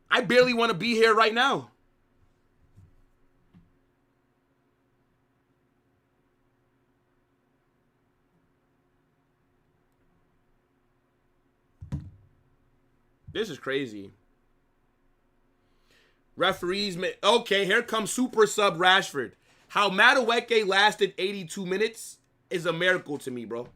I barely want to be here right now. This is crazy. Referees, okay, here comes super sub Rashford. How Madueke lasted 82 minutes is a miracle to me, bro.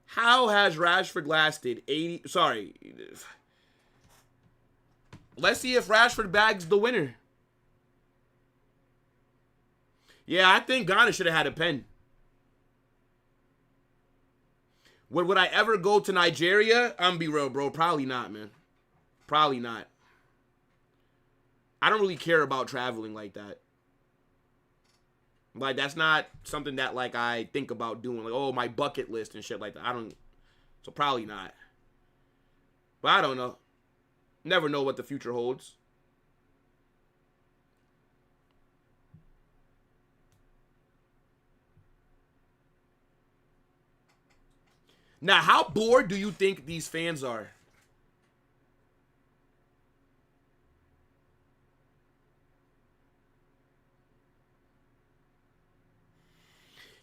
How has Rashford lasted 80? Sorry. Let's see if Rashford bags the winner. Yeah, I think Ghana should have had a pen. Would I ever go to Nigeria? I'm be real, bro. Probably not, man. Probably not. I don't really care about traveling like that. Like, that's not something that, like, I think about doing. Like, oh, my bucket list and shit like that. I don't. So probably not. But I don't know. Never know what the future holds. Now, how bored do you think these fans are?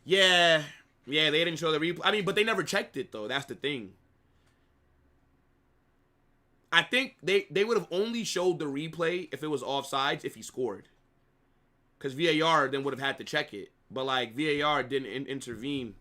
Yeah, they didn't show the replay. I mean, but they never checked it, though. That's the thing. I think they would have only showed the replay if it was offsides if he scored. Because VAR then would have had to check it. but like VAR didn't intervene.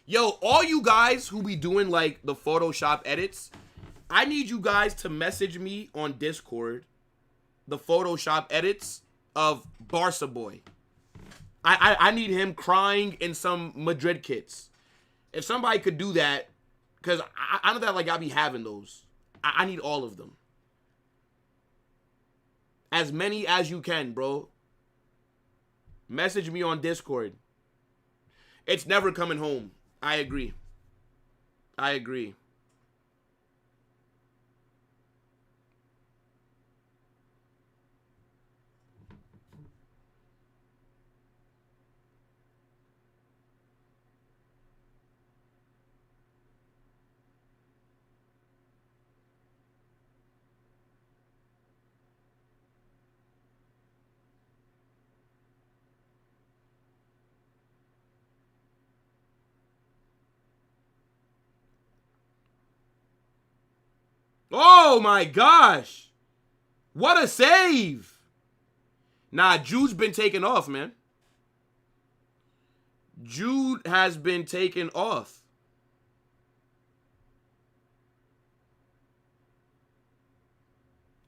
Yo, all you guys who be doing like the Photoshop edits, I need you guys to message me on Discord the Photoshop edits of Barca Boy. I need him crying in some Madrid kits. If somebody could do that, because I know that like I be having those. I need all of them. As many as you can, bro. Message me on Discord. It's never coming home. I agree. I agree. Oh my gosh. What a save. Nah, Jude's been taken off, man. Jude has been taken off.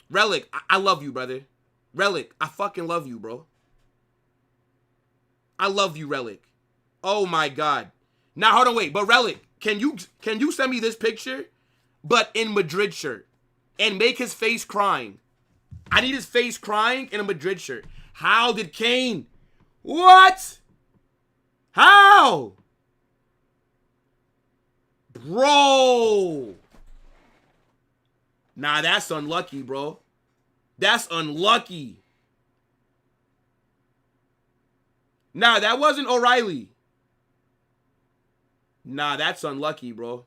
Relic, I love you, brother. Relic, I fucking love you, bro. I love you, Relic. Oh my god. Now hold on, wait. But Relic, can you send me this picture, but in Madrid shirt, and make his face crying? I need his face crying in a Madrid shirt. How did Kane? What? How? Bro. Nah, that's unlucky, bro. That's unlucky. Nah, that wasn't O'Reilly. Nah, that's unlucky, bro.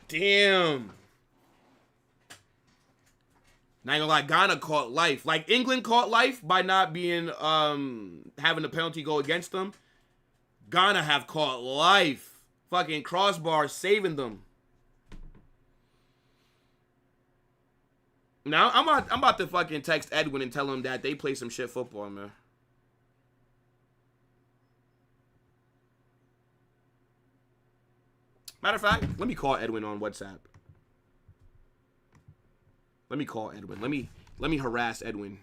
Damn. Not gonna lie, Ghana caught life. Like England caught life by not being having the penalty go against them. Ghana have caught life. Fucking crossbar saving them. Now I'm about to fucking text Edwin and tell him that they play some shit football, man. Matter of fact, let me call Edwin on WhatsApp. Let me call Edwin. Let me harass Edwin.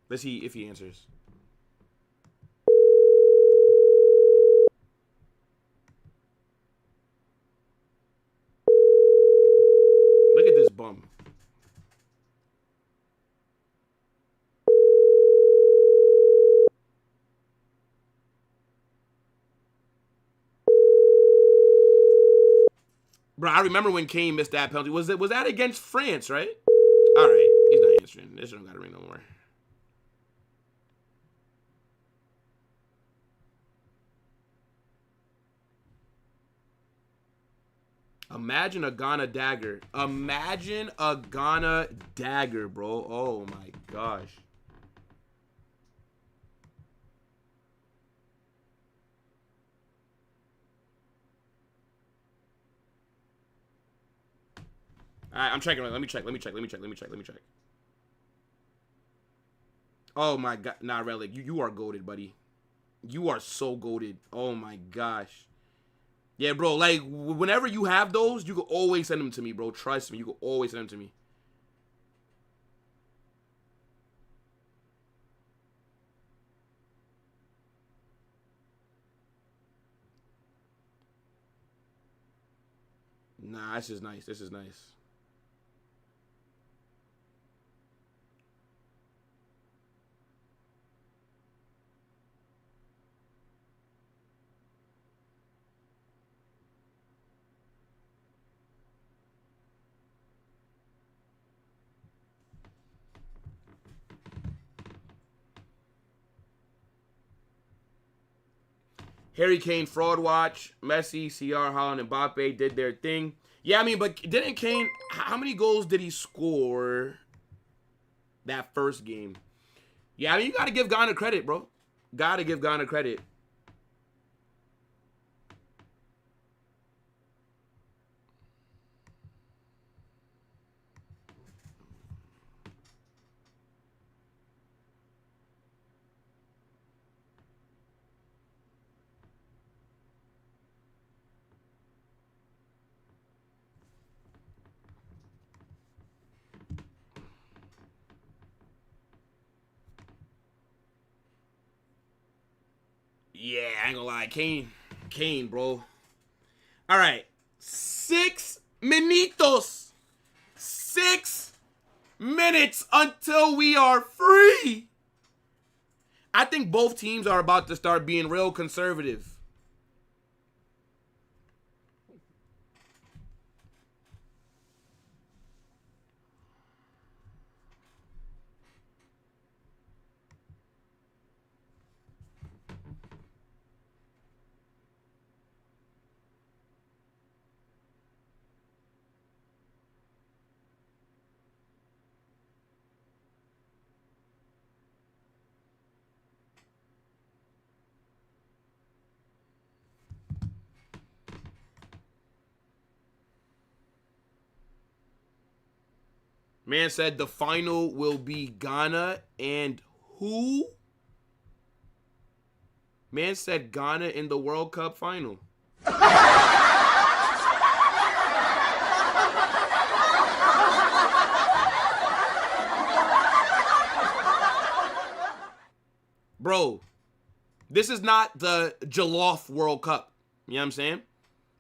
Let's see if he answers. Look at this bum. Bro, I remember when Kane missed that penalty. Was that against France, right? All right, he's not answering. This don't gotta ring no more. Imagine a Ghana dagger. Imagine a Ghana dagger, bro. Oh my gosh. All right, I'm checking. Let me check. Oh my god. Nah, Relic, you are goated, buddy. You are so goated. Oh my gosh. Yeah, bro, like, whenever you have those, you can always send them to me, bro. Trust me, you can always send them to me. Nah, this is nice. This is nice. Harry Kane fraud watch. Messi, CR, Haaland, and Mbappe did their thing. Yeah, I mean, but didn't Kane... How many goals did he score that first game? Yeah, I mean, you got to give Ghana credit, bro. Got to give Ghana credit. Yeah, I ain't gonna lie. Kane, bro. All right. 6 minutos. 6 minutes until we are free. I think both teams are about to start being real conservative. Man said the final will be Ghana and who? Man said Ghana in the World Cup final. Bro, this is not the Jollof World Cup. You know what I'm saying?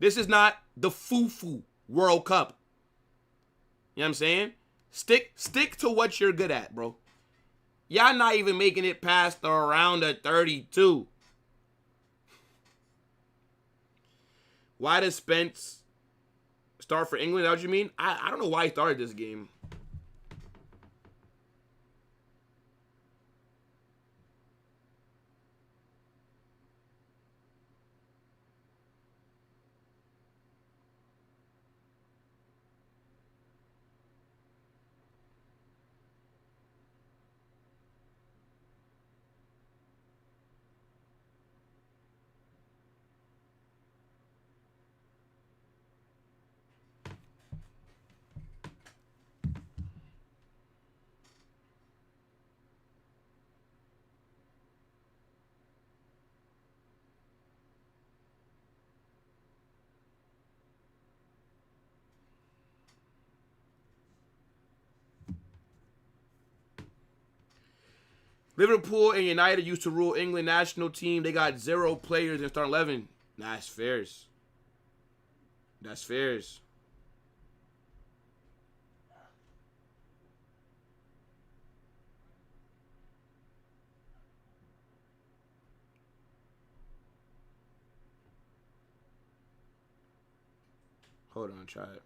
This is not the Fufu World Cup. You know what I'm saying? Stick to what you're good at, bro. Y'all not even making it past the round of 32. Why does Spence start for England? Is that what you mean? I don't know why he started this game. Liverpool and United used to rule England national team. They got 0 players in starting 11. Nah, that's fairs. That's fairs. Hold on, try it.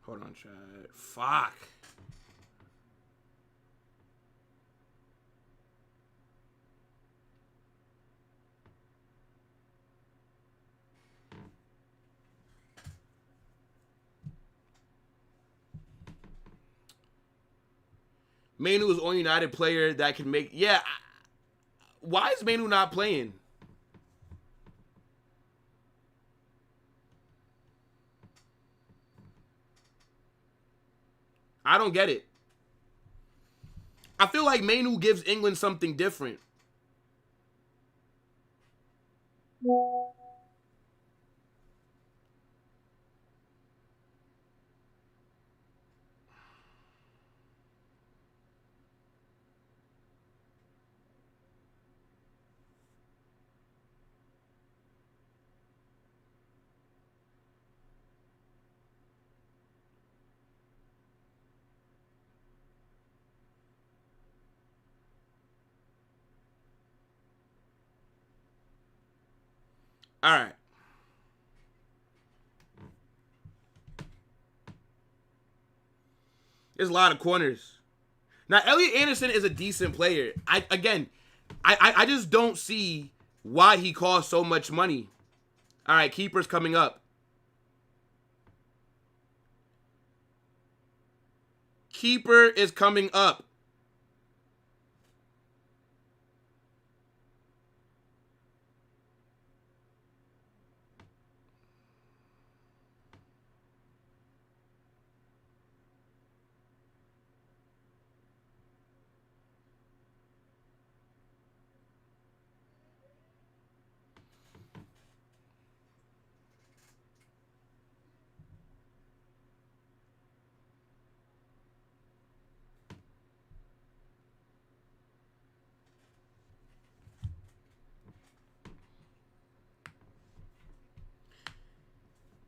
Hold on, chat. Fuck. Manu is the only United player that can make... Yeah. Why is Manu not playing? I don't get it. I feel like Manu gives England something different. All right. There's a lot of corners. Now, Elliot Anderson is a decent player. I just don't see why he costs so much money. All right, keeper's coming up. Keeper is coming up.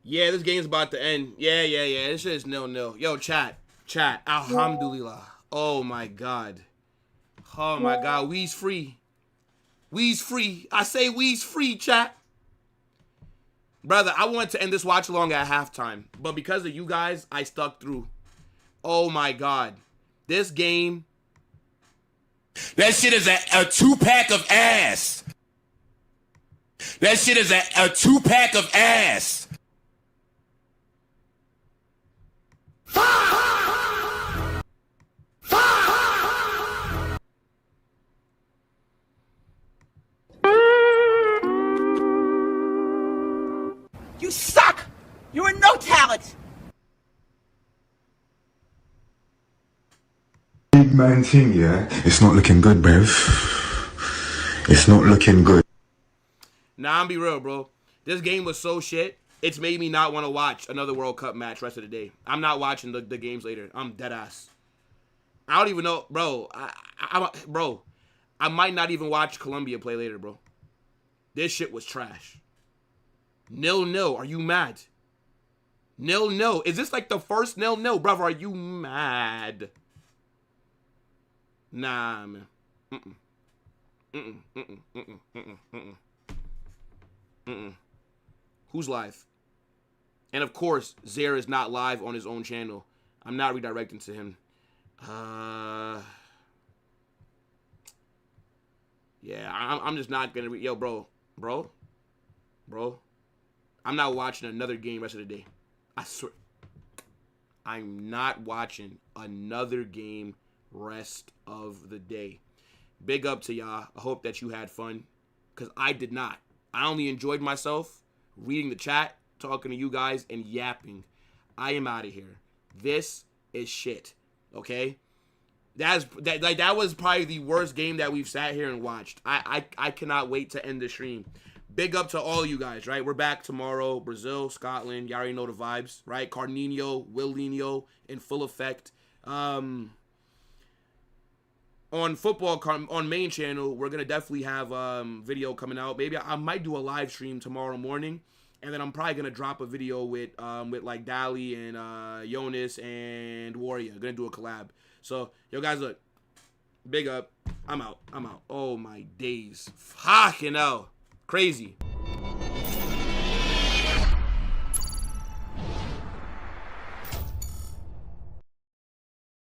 Yeah, this game's about to end. Yeah. This shit is 0-0. Yo, chat. Alhamdulillah. Oh my god. We's free. We's free. I say we's free, chat. Brother, I wanted to end this watch along at halftime, but because of you guys, I stuck through. Oh my god. This game. That shit is a 2-pack of ass. That shit is a 2-pack of ass. You suck! You're no talent! Big man thing, yeah? It's not looking good, bruv. It's not looking good. Nah, I'm be real, bro. This game was so shit, it's made me not want to watch another World Cup match rest of the day. I'm not watching the games later. I'm dead ass. I don't even know, bro. I might not even watch Colombia play later, bro. This shit was trash. 0-0. Are you mad? 0-0. Is this like the first 0-0, brother? Are you mad? Nah, man. Who's live? And of course, Zaire is not live on his own channel. I'm not redirecting to him. Yeah, I'm just not gonna. Yo, bro. I'm not watching another game rest of the day. I swear. I'm not watching another game rest of the day. Big up to y'all. I hope that you had fun, because I did not. I only enjoyed myself reading the chat, talking to you guys, and yapping. I am out of here. This is shit. Okay? That was probably the worst game that we've sat here and watched. I cannot wait to end the stream. Big up to all you guys, right? We're back tomorrow. Brazil, Scotland. You already know the vibes, right? Carninho, Willinho in full effect. On football, on main channel, we're going to definitely have video coming out. Maybe I might do a live stream tomorrow morning. And then I'm probably going to drop a video with like Dali and Jonas and Warrior. Going to do a collab. So, yo guys, look. Big up. I'm out. Oh my days. Fucking hell. Crazy.